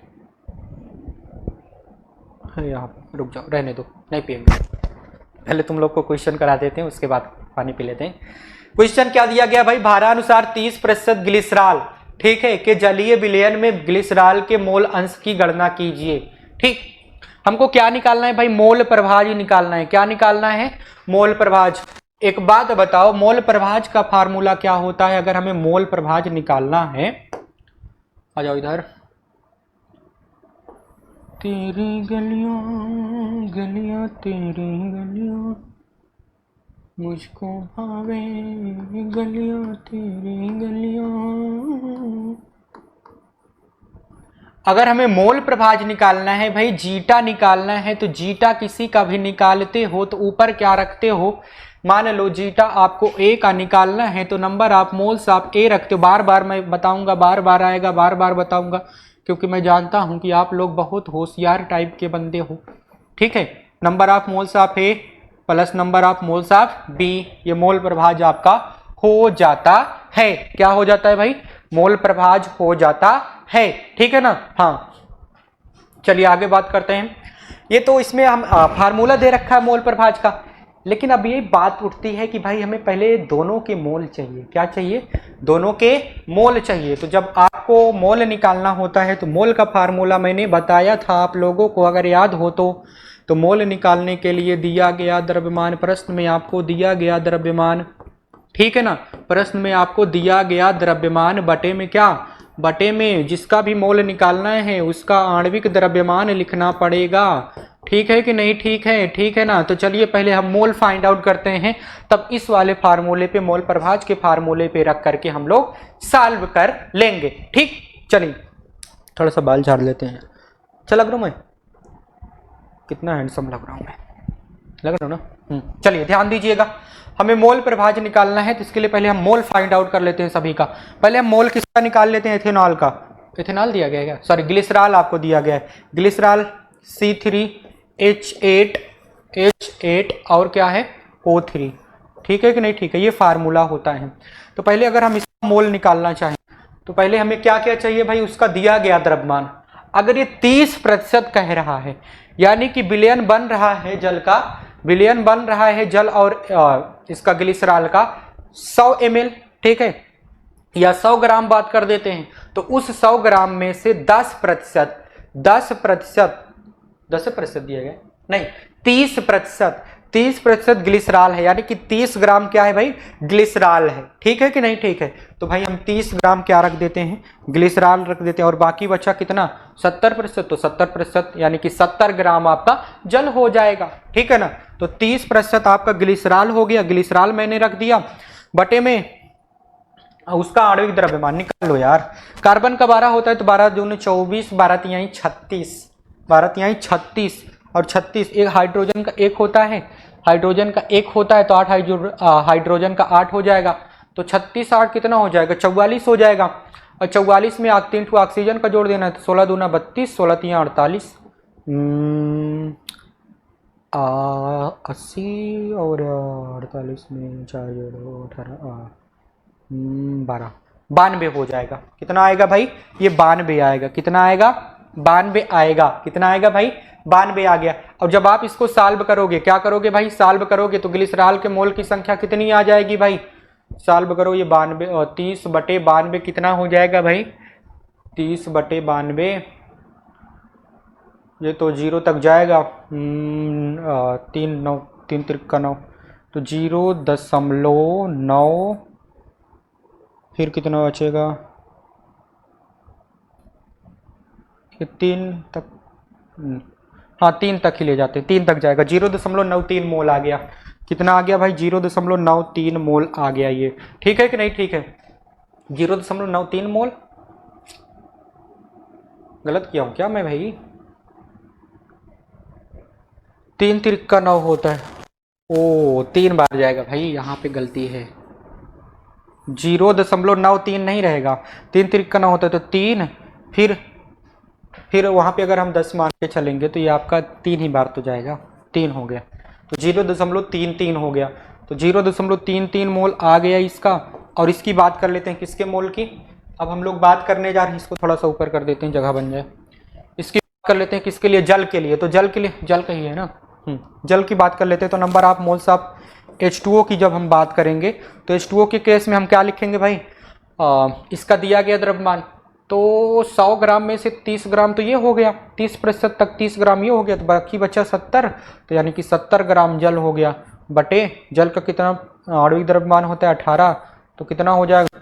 यहाँ पे रुक जाओ, रहने दो, नहीं पिएंगे, पहले तुम लोग को क्वेश्चन करा देते हैं, उसके बाद पानी पी लेते हैं। क्वेश्चन क्या दिया गया भाई, भारानुसार 30% ग्लिसरॉल, ठीक है, कि जलीय विलयन में ग्लिसरॉल के मोल अंश की गणना कीजिए, ठीक। हमको क्या निकालना है भाई, मोल प्रभाज निकालना है, क्या निकालना है, मोल प्रभाज। एक बात बताओ, मोल प्रभाज का फार्मूला क्या होता है, अगर हमें मोल प्रभाज निकालना है, आ जाओ इधर, तेरी गलियां गलियां तेरी गलियां, मुझको भावे गलियां तेरी गलियां। अगर हमें मोल प्रभाज निकालना है भाई, जीटा निकालना है, तो जीटा किसी का भी निकालते हो तो ऊपर क्या रखते हो, मान लो जीटा आपको ए का निकालना है तो नंबर ऑफ मोल्स आप ए रखते हो। बार बार मैं बताऊंगा, बार बार आएगा, बार बार बताऊंगा, क्योंकि मैं जानता हूं कि आप लोग बहुत होशियार टाइप के बंदे हो, ठीक है। Number of moles of A plus number of moles of B, ये मोल प्रभाज आपका हो जाता है। क्या हो जाता है भाई, मोल प्रभाज हो जाता है, ठीक है ना। हाँ, चलिए आगे बात करते हैं। ये तो इसमें हम फार्मूला दे रखा है मोल प्रभाज का, लेकिन अब ये बात उठती है कि भाई हमें पहले दोनों के मोल चाहिए। क्या चाहिए, दोनों के मोल चाहिए। तो जब आपको मोल निकालना होता है तो मोल का फार्मूला मैंने बताया था आप लोगों को, अगर याद हो तो मोल निकालने के लिए दिया गया द्रव्यमान, प्रश्न में आपको दिया गया द्रव्यमान, ठीक है ना, प्रश्न में आपको दिया गया द्रव्यमान बटे में क्या, बटे में जिसका भी मोल निकालना है उसका आणविक द्रव्यमान लिखना पड़ेगा। ठीक है कि नहीं? ठीक है ना। तो चलिए पहले हम मोल फाइंड आउट करते हैं, तब इस वाले फार्मूले पे, मोल प्रभाज के फार्मूले पे रख करके हम लोग सॉल्व कर लेंगे। ठीक, चलिए थोड़ा सा बाल झाड़ लेते हैं। अच्छा लग रहा हूं मैं? कितना हैंडसम लग रहा हूं मैं, लग रहा हूं ना? चलिए ध्यान दीजिएगा, हमें मोल प्रभाज निकालना है, तो इसके लिए पहले हम मोल फाइंड आउट कर लेते हैं सभी का। पहले हम मोल किसका निकाल लेते हैं? एथेनॉल का। एथेनॉल दिया गया है क्या? सॉरी, ग्लिसरॉल आपको दिया गया है। ग्लिसरॉल C3H8 और क्या है? O3। ठीक है कि नहीं? ठीक है, ये फार्मूला होता है। तो पहले अगर हम इसका मोल निकालना चाहें तो पहले हमें क्या क्या चाहिए भाई? उसका दिया गया द्रव्यमान। अगर ये 30% कह रहा है, यानी कि विलयन बन रहा है जल का, विलयन बन रहा है जल और इसका ग्लिसरॉल का 100 ml, ठीक है, या 100 ग्राम बात कर देते हैं, तो उस 100 ग्राम में से 10% दिया गया नहीं, 30% ग्लिसरॉल है, यानी कि 30 ग्राम क्या है भाई? ग्लिसरॉल है। ठीक है कि नहीं? ठीक है, तो भाई हम 30 ग्राम क्या रख देते हैं? ग्लिसरॉल रख देते हैं, और बाकी बचा कितना? 70%, तो 70% यानी कि 70 ग्राम आपका जल हो जाएगा। ठीक है ना? तो 30% आपका ग्लिसरॉल हो गया, ग्लिसरॉल मैंने रख दिया, बटे में उसका आणविक द्रव्यमान निकाल लो यार। कार्बन का 12 होता है, तो 12 दूनी 24, 12 तिहाई 36, 12 तिहाई 36 और 36, एक हाइड्रोजन का 1 होता है, हाइड्रोजन का 1 होता है, तो 8 हाइड्रोजन का 8 हो जाएगा, तो 36 8 कितना हो जाएगा? 44 हो जाएगा, और 44 में 3 ऑक्सीजन का जोड़ देना है, तो 16 दूना 32, 16 तिहाई 48, 80 और 48 में 4 जोड़ो 18, 12, 92 हो जाएगा। कितना आएगा भाई? ये 92 आएगा। कितना आएगा? 92 आएगा। कितना आएगा भाई? 92 आ गया। और जब आप इसको सॉल्व करोगे, क्या करोगे भाई? सॉल्व करोगे तो ग्लिसरॉल के मोल की संख्या कितनी आ जाएगी भाई? सॉल्व करो, ये 92 और 30/92 कितना हो जाएगा भाई? 30/92, ये तो 0 तक जाएगा, 3 9 3 3 9, तो 0.9, फिर कितना बचेगा? ये 3 तक, हाँ 3 तक ही ले जाते हैं, 3 तक जाएगा, 0.93 मोल आ गया। कितना आ गया भाई? 0.93 मोल आ गया ये। ठीक है कि नहीं? ठीक है, 0.93 मोल। गलत किया हूँ क्या मैं भाई? 3 3 9 होता है, ओ 3 बार जाएगा भाई, यहाँ पे गलती है, 0.93 नहीं रहेगा, 3 3 9 होता है, तो 3, फिर वहाँ पे अगर हम 10 मान के चलेंगे तो ये आपका 3 ही बार तो जाएगा, 3 हो गया, तो 0.33 हो गया, तो 0.33 मोल आ गया इसका। और इसकी बात कर लेते हैं, किसके मोल की? अब हम लोग बात करने जा रहे हैं, इसको थोड़ा सा ऊपर कर देते हैं, जगह बन जाए। इसकी बात कर लेते हैं किसके लिए? जल के लिए। तो जल के लिए, जल का ही है ना, जल की बात कर लेते हैं। तो number of moles of H2O की जब हम बात करेंगे, तो H2O के केस में हम क्या लिखेंगे भाई? इसका दिया गया द्रव्यमान, तो 100 ग्राम में से 30 ग्राम तो ये हो गया, 30% तक 30 ग्राम ये हो गया, तो बाकी बचा 70, तो यानी कि 70 ग्राम जल हो गया, बटे जल का कितना आणविक द्रव्यमान होता है? 18, तो कितना हो जाएगा?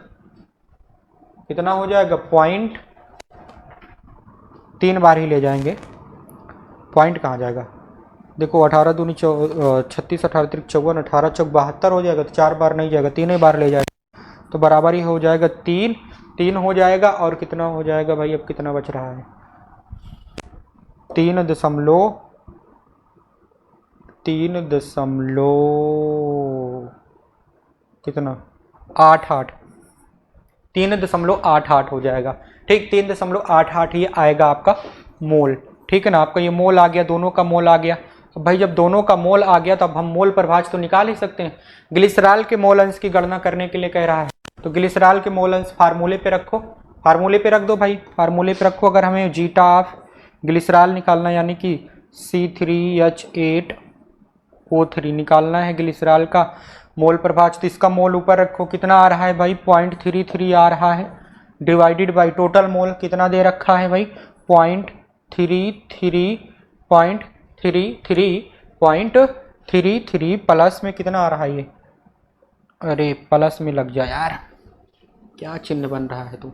कितना हो जाएगा? 0.3 बार ही ले जाएंगे, पॉइंट कहाँ जाएगा? देखो 18 दूनी 36, 18 3 54, 18 चौक 72 हो जाएगा, तो 4 बार नहीं जाएगा, 3 ही बार ले जाएगा, तो बराबर ही हो जाएगा, 3 हो जाएगा। और कितना हो जाएगा भाई? अब कितना बच रहा है? 3 दशमलव कितना? 88, 3.88 हो जाएगा। ठीक, 3.88 ही आएगा आपका मोल। ठीक है ना? आपका ये मोल आ गया, दोनों का मोल आ गया। अब भाई जब दोनों का मोल आ गया, तब हम मोल प्रभाज तो निकाल ही सकते हैं। ग्लिसरॉल के मोल अंश की गणना करने के लिए कह रहा है, तो ग्लिसरॉल के मोल अंश फार्मूले पे रखो, फार्मूले पे रख दो भाई, फार्मूले पे रखो। अगर हमें जीटा ऑफ ग्लिसरॉल निकालना, यानी कि C3H8O3 निकालना है ग्लिसरॉल का मोल प्रभाज, तो इसका मोल ऊपर रखो। कितना आ रहा है भाई? 0.33 आ रहा है, डिवाइडेड बाई टोटल मोल कितना दे रखा है भाई? 0.33 प्लस में कितना आ रहा है ये? अरे प्लस में लग जा यार, क्या चिन्ह बन रहा है तू?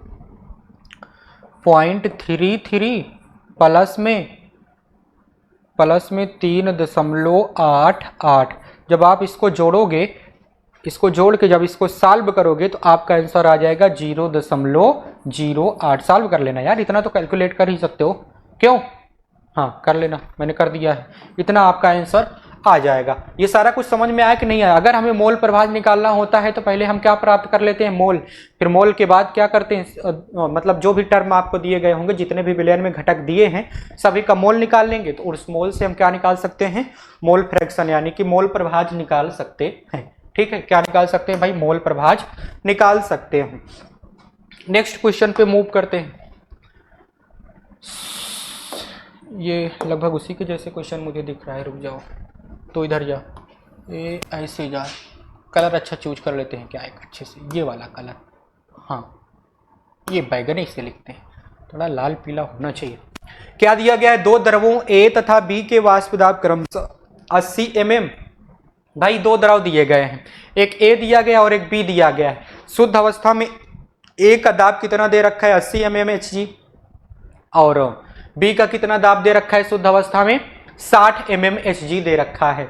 0.33 प्लस में 3.88। जब आप इसको जोड़ोगे, इसको जोड़ के जब इसको सॉल्व करोगे तो आपका आंसर आ जाएगा 0.08। सॉल्व कर लेना यार, इतना तो कैलकुलेट कर ही सकते हो, क्यों? हाँ कर लेना, मैंने कर दिया है। इतना आपका आंसर आ जाएगा। ये सारा कुछ समझ में आया कि नहीं आया? अगर हमें मोल प्रभाज निकालना होता है तो पहले हम क्या प्राप्त कर लेते हैं? मोल। फिर मोल के बाद क्या करते हैं, मतलब जो भी टर्म आपको दिए गए होंगे, जितने भी विलयन में घटक दिए हैं, सभी का मोल निकाल लेंगे। तो उस मोल से हम क्या निकाल सकते हैं? मोल फ्रैक्शन, यानी कि मोल प्रभाज निकाल सकते हैं। ठीक है, क्या निकाल सकते हैं भाई? मोल प्रभाज निकाल सकते हैं। नेक्स्ट क्वेश्चन पे मूव करते हैं। ये लगभग उसी के जैसे क्वेश्चन मुझे दिख रहा है, रुक जाओ, तो इधर जा, ये ऐसे जा। कलर अच्छा चूज कर लेते हैं क्या एक अच्छे से, ये वाला कलर। हाँ ये बैगनी से लिखते हैं, थोड़ा लाल पीला होना चाहिए। क्या दिया गया है? दो द्रवों ए तथा बी के वाष्प दाब क्रमशः 80 mm। भाई दो द्रव दिए गए हैं, एक ए दिया गया और एक बी दिया गया है। शुद्ध अवस्था में ए का दाब कितना दे रखा है? 80 mmHg, और बी का कितना दाब दे रखा है शुद्ध अवस्था में? 60 mmHg दे रखा है।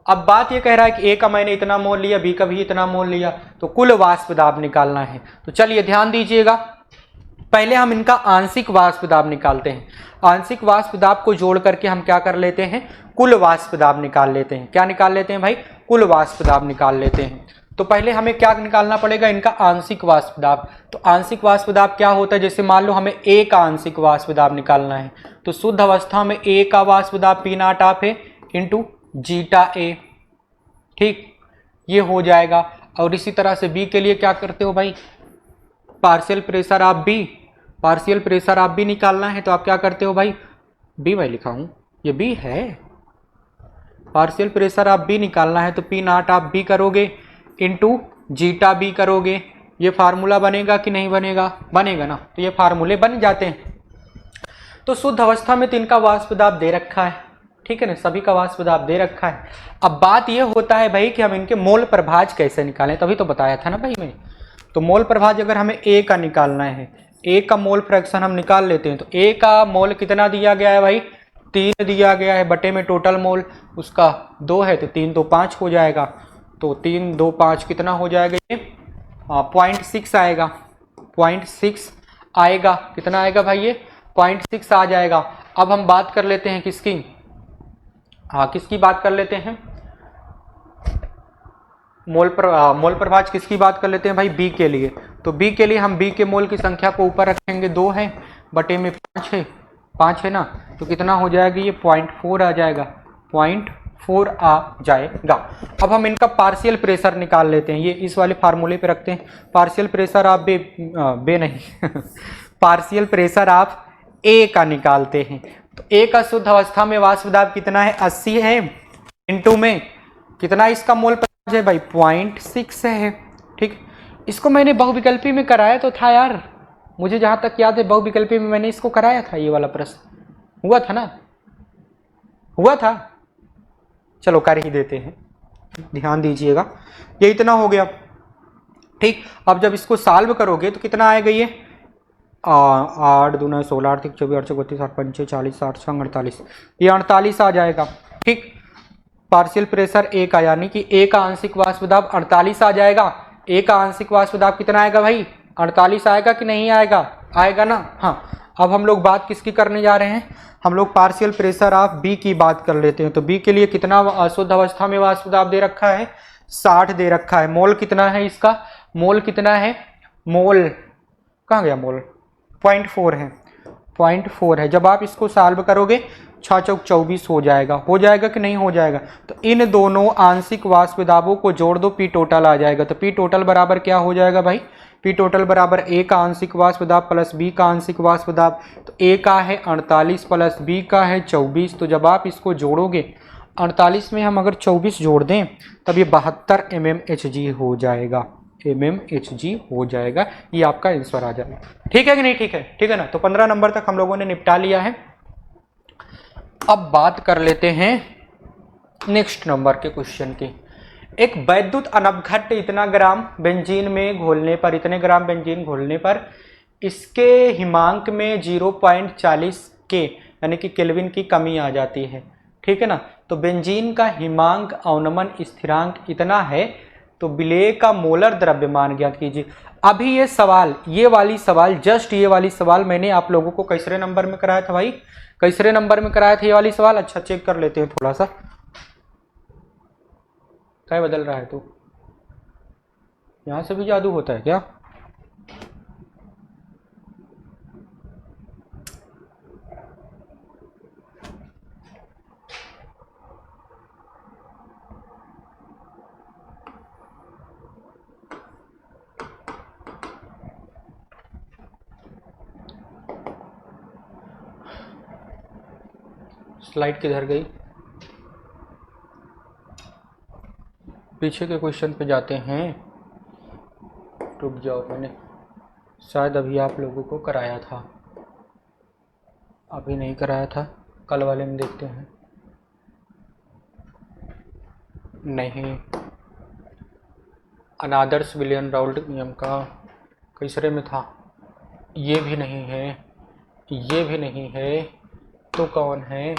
अब बात ये कह रहा है कि ए का मैंने इतना मोल लिया, बी का भी इतना मोल लिया, तो कुल वाष्प दाब निकालना है। तो चलिए ध्यान दीजिएगा, पहले हम इनका आंशिक वाष्प दाब निकालते हैं। आंशिक वाष्प दाब को जोड़ करके हम क्या कर लेते हैं? कुल वाष्प दाब निकाल लेते हैं। क्या निकाल लेते हैं भाई? कुल वाष्प दाब निकाल लेते हैं। तो पहले हमें क्या निकालना पड़ेगा? इनका आंशिक वाष्प दाब। तो आंशिक वाष्प दाब क्या होता है? जैसे मान लो हमें ए का आंशिक वाष्प दाब निकालना है, तो शुद्ध अवस्था में ए का वाष्प दाब पी नॉट ऑफ है इंटू जीटा ए। ठीक, ये हो जाएगा। और इसी तरह से बी के लिए क्या करते हो भाई? Partial pressure of B, partial pressure of B निकालना है, तो आप क्या करते हो भाई? बी मैं लिखा हूं, ये बी है। पार्शियल प्रेशर ऑफ बी निकालना है तो पी नॉट ऑफ बी करोगे इंटू जीटा बी करोगे। ये फार्मूला बनेगा कि नहीं बनेगा? बनेगा ना, तो ये फार्मूले बन जाते हैं। तो शुद्ध अवस्था में तो इनका वाष्प दाब दे रखा है, ठीक है ना, सभी का वाष्प दाब दे रखा है। अब बात ये होता है भाई कि हम इनके मोल प्रभाज कैसे निकालें, तभी तो बताया था ना भाई मैंने। तो मोल प्रभाज अगर हमें ए का निकालना है, ए का मोल फ्रैक्शन हम निकाल लेते हैं। तो ए का मोल कितना दिया गया है भाई? 3 दिया गया है, बटे में टोटल मोल उसका 2 है, तो 3 2 5 हो जाएगा। तो 3 2 5 कितना हो जाएगा? ये 0.6 आएगा, 0.6 आएगा। कितना आएगा भाई? ये 0.6 आ जाएगा। अब हम बात कर लेते हैं किसकी? किसकी बात कर लेते हैं? मोल प्रभाज किसकी बात कर लेते हैं भाई? बी के लिए। तो बी के लिए हम बी के मोल की संख्या को ऊपर रखेंगे, 2 है, बटे में 5 है ना, तो कितना हो जाएगा? ये 0.4 आ जाएगा, 0.4 आ जाएगा। अब हम इनका पार्शियल प्रेशर निकाल लेते हैं, ये इस वाले फार्मूले पे रखते हैं। पार्शियल प्रेशर आप बे नहीं पार्शियल प्रेशर आप ए का निकालते हैं। तो ए का शुद्ध अवस्था में वाष्प दाब कितना है? 80 है, इंटू में कितना इसका मोल प्रभाज है भाई? 0.6 है। ठीक, इसको मैंने बहुविकल्पी में कराया तो था यार, मुझे जहां तक याद है बहुविकल्पी में मैंने इसको कराया था। ये वाला प्रश्न हुआ था ना? हुआ था, चलो कर ही देते हैं, ध्यान दीजिएगा। ये इतना हो गया। ठीक, अब जब इसको सॉल्व करोगे तो कितना आएगा? ये 8 दूना 16, 8 24, 8 32, 8 5 40, 8 6 48, ये 48 आ जाएगा। ठीक, पार्शियल प्रेशर ए का, यानी कि ए का आंशिक वाष्प दाब 48 आ जाएगा। ए का आंशिक वाष्प दाब कितना आएगा भाई? 48 आएगा कि नहीं आएगा? आएगा ना। हाँ, अब हम लोग बात किसकी करने जा रहे हैं? हम लोग पार्शियल प्रेशर ऑफ बी की बात कर लेते हैं। तो बी के लिए कितना शुद्ध अवस्था में वाष्प दाब दे रखा है? 60 दे रखा है। मोल कितना है इसका? मोल कितना है? मोल कहाँ गया? मोल 0.4 है, 0.4 है। जब आप इसको सॉल्व करोगे 6 चौक 24 हो जाएगा। हो जाएगा कि नहीं हो जाएगा? तो इन दोनों आंशिक वाष्प दाबों को जोड़ दो, पी टोटल आ जाएगा। तो पी टोटल बराबर क्या हो जाएगा भाई? पी टोटल बराबर ए का आंशिक वाष्प दाब प्लस बी का आंशिक वाष्प दाब। तो ए का है 48 प्लस बी का है 24। तो जब आप इसको जोड़ोगे, 48 में हम अगर 24 जोड़ दें तब ये 72 mmHg हो जाएगा, mmHg हो जाएगा। ये आपका आंसर आ जाएगा। ठीक है कि नहीं? ठीक है, ठीक है ना। तो 15 नंबर तक हम लोगों ने निपटा लिया है। अब बात कर लेते हैं नेक्स्ट नंबर के क्वेश्चन की। एक वैद्युत अनवघट इतना ग्राम बेंजीन में घोलने पर, इतने ग्राम बेंजीन घोलने पर इसके हिमांक में 0.40 के यानी कि केल्विन की कमी आ जाती है, ठीक है ना। तो बेंजीन का हिमांक अवनमन स्थिरांक इतना है, तो विलेय का मोलर द्रव्यमान ज्ञात कीजिए। अभी ये सवाल, ये वाली सवाल, जस्ट ये वाली सवाल मैंने आप लोगों को कैसरे नंबर में कराया था भाई, कैसरे नंबर में कराया था ये वाली सवाल। अच्छा चेक कर लेते हैं थोड़ा सा, क्या बदल रहा है तो यहां से भी जादू होता है क्या? स्लाइड किधर गई? पीछे के क्वेश्चन पे जाते हैं, रुक जाओ, मैंने शायद अभी आप लोगों को कराया था, अभी नहीं कराया था, कल वाले में देखते हैं। नहीं, अनादर्श विलियम राउल्ट नियम का कैसरे में था, ये भी नहीं है, ये भी नहीं है, तो कौन है?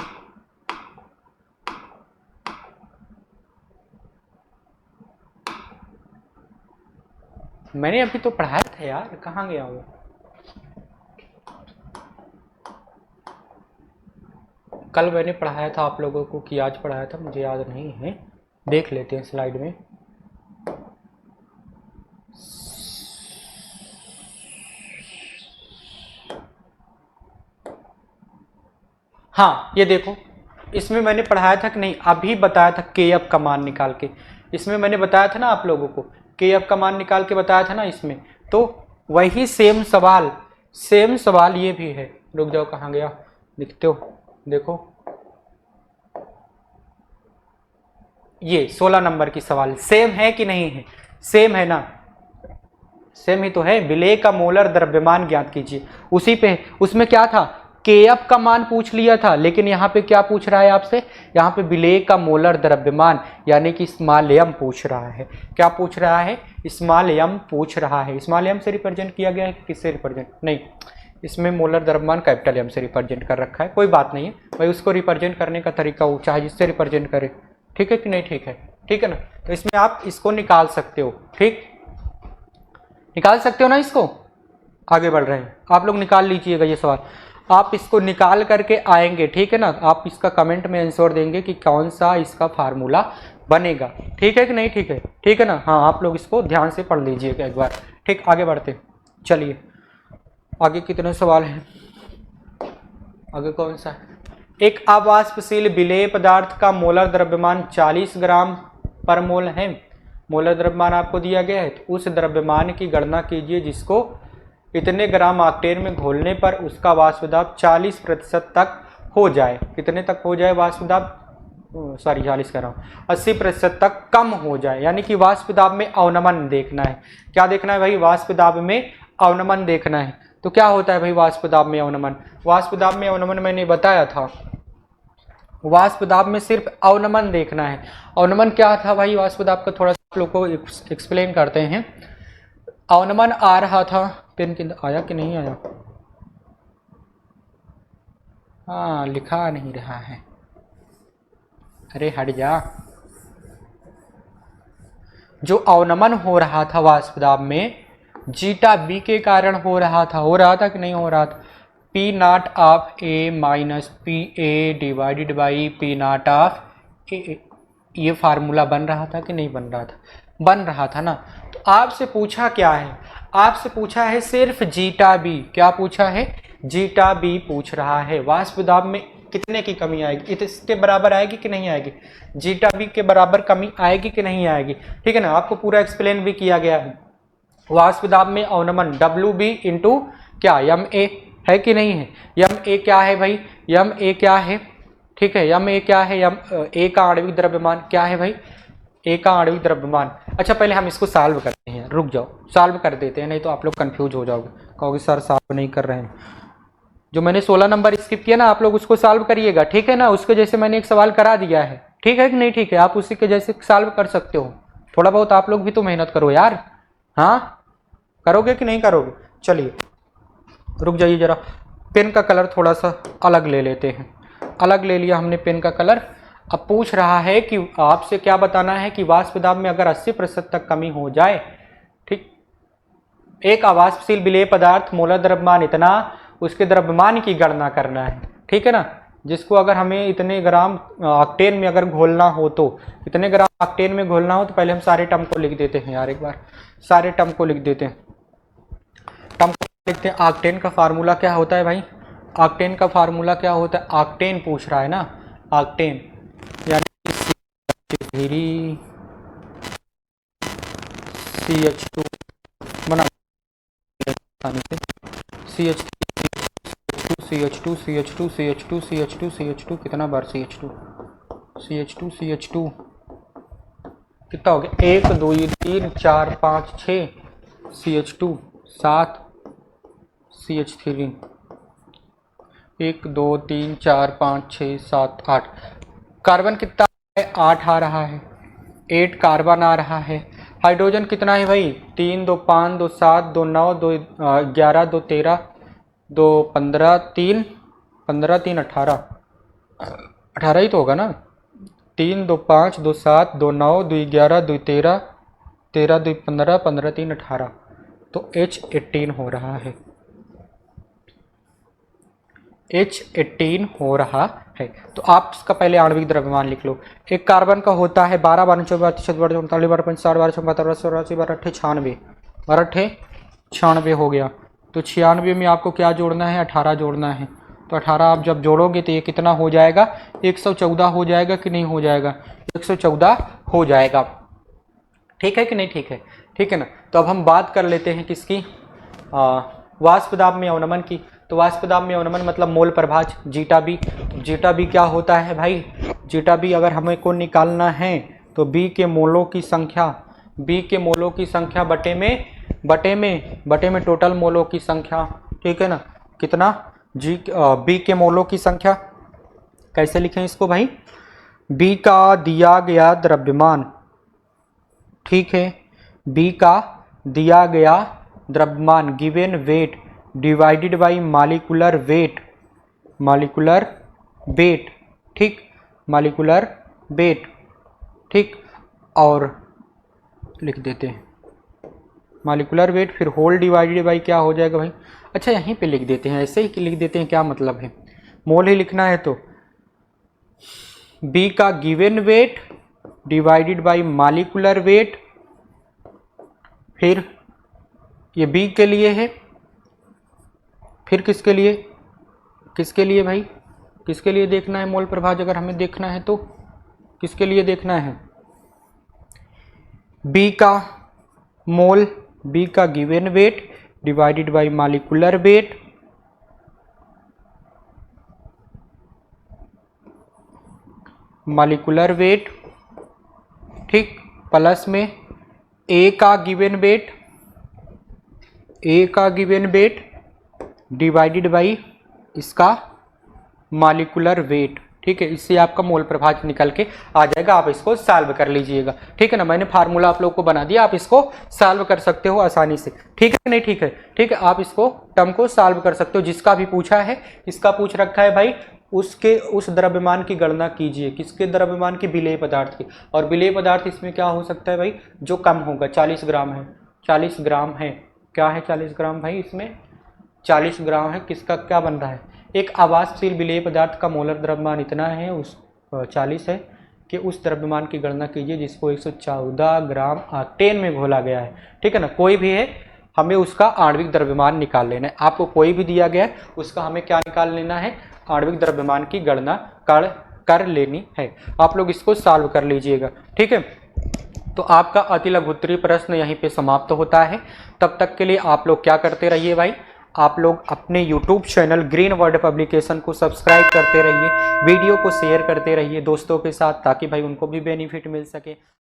मैंने अभी तो पढ़ाया था यार, कहाँ गया वो? कल मैंने पढ़ाया था आप लोगों को कि आज पढ़ाया था, मुझे याद नहीं है, देख लेते हैं स्लाइड में। हाँ ये देखो, इसमें मैंने पढ़ाया था कि नहीं, अभी बताया था के एफ का मान निकाल के, इसमें मैंने बताया था ना आप लोगों को, के एफ का मान निकाल के बताया था ना इसमें। तो वही सेम सवाल ये भी है। रुक जाओ, कहाँ गया, लिखते हो, देखो ये 16 नंबर की सवाल सेम है कि नहीं है? सेम है ना, सेम ही तो है। विलेय का मोलर द्रव्यमान ज्ञात कीजिए, उसी पे, उसमें क्या था, के एफ का मान पूछ लिया था, लेकिन यहाँ पे क्या पूछ रहा है आपसे, यहाँ पे विलेय का मोलर द्रव्यमान यानी कि स्मॉल एम पूछ रहा है। क्या पूछ रहा है? स्मॉल एम पूछ रहा है। स्मॉल एम से रिप्रेजेंट किया गया है, किससे रिप्रेजेंट? नहीं, इसमें मोलर द्रव्यमान कैपिटल एम से रिप्रेजेंट कर रखा है, कोई बात नहीं है भाई, उसको रिप्रेजेंट करने का तरीका वो चाहे जिससे रिप्रेजेंट करे, ठीक है कि नहीं? ठीक है, ठीक है ना। तो इसमें आप इसको निकाल सकते हो, ठीक, निकाल सकते हो ना इसको। आगे बढ़ रहे हैं, आप लोग निकाल लीजिएगा ये सवाल, आप इसको निकाल करके आएंगे, ठीक है ना। आप इसका कमेंट में आंसर देंगे कि कौन सा इसका फार्मूला बनेगा, ठीक है कि नहीं? ठीक है, ठीक है ना। हाँ आप लोग इसको ध्यान से पढ़ लीजिएगा एक बार, ठीक। आगे बढ़ते, चलिए आगे कितने सवाल हैं, आगे कौन सा है? एक अवाष्पशील विलेय पदार्थ का मोलर द्रव्यमान 40 ग्राम पर मोल है। मोलर द्रव्यमान आपको दिया गया है, तो उस द्रव्यमान की गणना कीजिए जिसको इतने ग्राम ऑक्टेन में घोलने पर उसका वाष्प दाब 40% तक हो जाए। कितने तक हो जाए वाष्प दाब? सॉरी 40 कह रहा हूँ, 80% तक कम हो जाए, यानी कि वाष्प दाब में अवनमन देखना है। क्या देखना है भाई? वाष्प दाब में अवनमन देखना है। तो क्या होता है भाई वाष्प दाब में अवनमन? वाष्प दाब में अवनमन मैंने बताया था, वाष्प दाब में सिर्फ अवनमन देखना है। अवनमन क्या था भाई वाष्प दाब का, थोड़ा सा आप लोग को एक्सप्लेन करते हैं। अवनमन आ रहा था, पेन के अंदर आया कि नहीं आया? हाँ लिखा नहीं रहा है, अरे हट जा। जो अवनमन हो रहा था वाष्प दाब में जीटा बी के कारण हो रहा था कि नहीं हो रहा था? P not of A minus P A divided by P not of A, ये फार्मूला बन रहा था कि नहीं बन रहा था? बन रहा था ना। तो आपसे पूछा क्या है? आपसे पूछा है सिर्फ जीटा बी। क्या पूछा है? जीटा बी पूछ रहा है। वाष्प दाब में कितने की कमी आएगी? इसके बराबर आएगी कि नहीं आएगी? जीटा बी के बराबर कमी आएगी कि नहीं आएगी? ठीक है ना, आपको पूरा एक्सप्लेन भी किया गया है। वाष्प दाब में अवनमन डब्ल्यू बी इंटू क्या यम ए है कि नहीं है? यम ए क्या है भाई? यम ए क्या है? ठीक है, यम ए क्या है? यम ए का आणविक द्रव्यमान क्या है भाई? ए का आणविक द्रव्यमान। अच्छा पहले हम इसको सॉल्व करते हैं, रुक जाओ सॉल्व कर देते हैं, नहीं तो आप लोग कंफ्यूज हो जाओगे, कहोगे सर सॉल्व नहीं कर रहे हैं। जो मैंने 16 नंबर स्किप किया ना, आप लोग उसको सॉल्व करिएगा, ठीक है ना। उसके जैसे मैंने एक सवाल करा दिया है, ठीक है कि नहीं? ठीक है, आप उसी के जैसे सॉल्व कर सकते हो। थोड़ा बहुत आप लोग भी तो मेहनत करो यार, हाँ करोगे कि नहीं करोगे? चलिए रुक जाइए जरा, पेन का कलर थोड़ा सा अलग ले लेते हैं। अलग ले लिया हमने पेन का कलर। अब पूछ रहा है कि आपसे क्या बताना है कि वाष्प दाब में अगर 80% तक कमी हो जाए, ठीक, एक अवाष्पशील विलेय पदार्थ मोलर द्रव्यमान इतना, उसके द्रव्यमान की गणना करना है, ठीक है ना। जिसको अगर हमें इतने ग्राम ऑक्टेन में अगर घोलना हो, तो इतने ग्राम ऑक्टेन में घोलना हो, तो पहले हम सारे टर्म को लिख देते हैं यार, एक बार सारे टर्म को लिख देते हैं। टर्म को लिखते हैं। ऑक्टेन का फार्मूला क्या होता है भाई? ऑक्टेन का फार्मूला क्या होता है? ऑक्टेन पूछ रहा है ना, ऑक्टेन यानी CH2 बना CH2 कितना बार CH2 कितना हो गया? 1 2 3 4 5 6 CH2 7 CH3 1 2 3 4 5 6 7 8। कार्बन कितना है? 8 आ रहा है, 8 कार्बन आ रहा है। हाइड्रोजन कितना है भाई? 3 2 5 2 7 2 9 2 11 2 13 2 15 3 15 3 18 18 ही तो होगा ना। 3 2 5 2 7 2 9 2 11 2 13 13 2 15 15 3 18, तो H18 हो रहा है, H18 हो रहा है। तो आप इसका पहले आणविक द्रव्यमान लिख लो। एक कार्बन का होता है 12 12 24 36 12 39 12 50 12 74 84 12 96 12 96 हो गया। तो 96 में आपको क्या जोड़ना है? 18 जोड़ना है। तो 18 आप जब जोड़ोगे तो ये कितना हो जाएगा? 114 हो जाएगा कि नहीं हो जाएगा? 114 हो जाएगा। ठीक है कि नहीं? ठीक है, ठीक है ना। तो अब हम बात कर लेते हैं किसकी? वाष्प दाब में अवनमन की। तो वाष्प दाब में अवनमन मतलब मोल प्रभाज जीटा बी। जीटा बी क्या होता है भाई? जीटा बी अगर हमें को निकालना है तो बी के मोलों की संख्या, बी के मोलों की संख्या बटे में टोटल मोलों की संख्या, ठीक है ना। कितना? बी के मोलों की संख्या कैसे लिखें इसको भाई? बी का दिया गया द्रव्यमान, ठीक है, बी का दिया गया द्रव्यमान given weight divided by molecular weight, ठीक, मॉलिक्यूलर वेट, ठीक, और लिख देते हैं मॉलिक्यूलर वेट, फिर होल डिवाइडेड बाई क्या हो जाएगा भाई? अच्छा यहीं पे लिख देते हैं, ऐसे ही लिख देते हैं, क्या मतलब है, मोल ही लिखना है। तो बी का given weight divided by molecular weight, फिर ये बी के लिए है, फिर किसके लिए भाई? किसके लिए देखना है मोल प्रभाज? अगर हमें देखना है तो किसके लिए देखना है? बी का मोल, बी का given weight divided by molecular weight, ठीक, प्लस में ए का गिवन वेट डिवाइडेड बाई इसका मॉलिक्यूलर वेट, ठीक है। इससे आपका मोल प्रभाज निकल के आ जाएगा। आप इसको सॉल्व कर लीजिएगा, ठीक है ना। मैंने फार्मूला आप लोग को बना दिया, आप इसको सॉल्व कर सकते हो आसानी से, ठीक है नहीं? ठीक है, ठीक है, आप इसको टर्म को सॉल्व कर सकते हो। जिसका भी पूछा है, इसका पूछ रखा है भाई, उसके उस द्रव्यमान की गणना कीजिए। किसके द्रव्यमान की? विलेय पदार्थ की। और विलेय पदार्थ इसमें क्या हो सकता है भाई? जो कम होगा। 40 ग्राम है, 40 ग्राम है, क्या है 40 ग्राम भाई? इसमें 40 ग्राम है। किसका क्या बन रहा है? एक अवाष्पशील विलेय पदार्थ का मोलर द्रव्यमान इतना है, उस 40 है कि उस द्रव्यमान की गणना कीजिए जिसको 114 ग्राम ऑक्टेन में घोला गया है, ठीक है ना। कोई भी है, हमें उसका आणविक द्रव्यमान निकाल लेना है। आपको कोई भी दिया गया है उसका हमें क्या निकाल लेना है? आणविक द्रव्यमान की गणना कर लेनी है। आप लोग इसको सॉल्व कर लीजिएगा, ठीक है। तो आपका अति लघुत्तरीय प्रश्न यहीं पे समाप्त होता है। तब तक के लिए आप लोग क्या करते रहिए भाई, आप लोग अपने YouTube channel green word publication को सब्सक्राइब करते रहिए, वीडियो को शेयर करते रहिए दोस्तों के साथ, ताकि भाई उनको भी बेनिफिट मिल सके।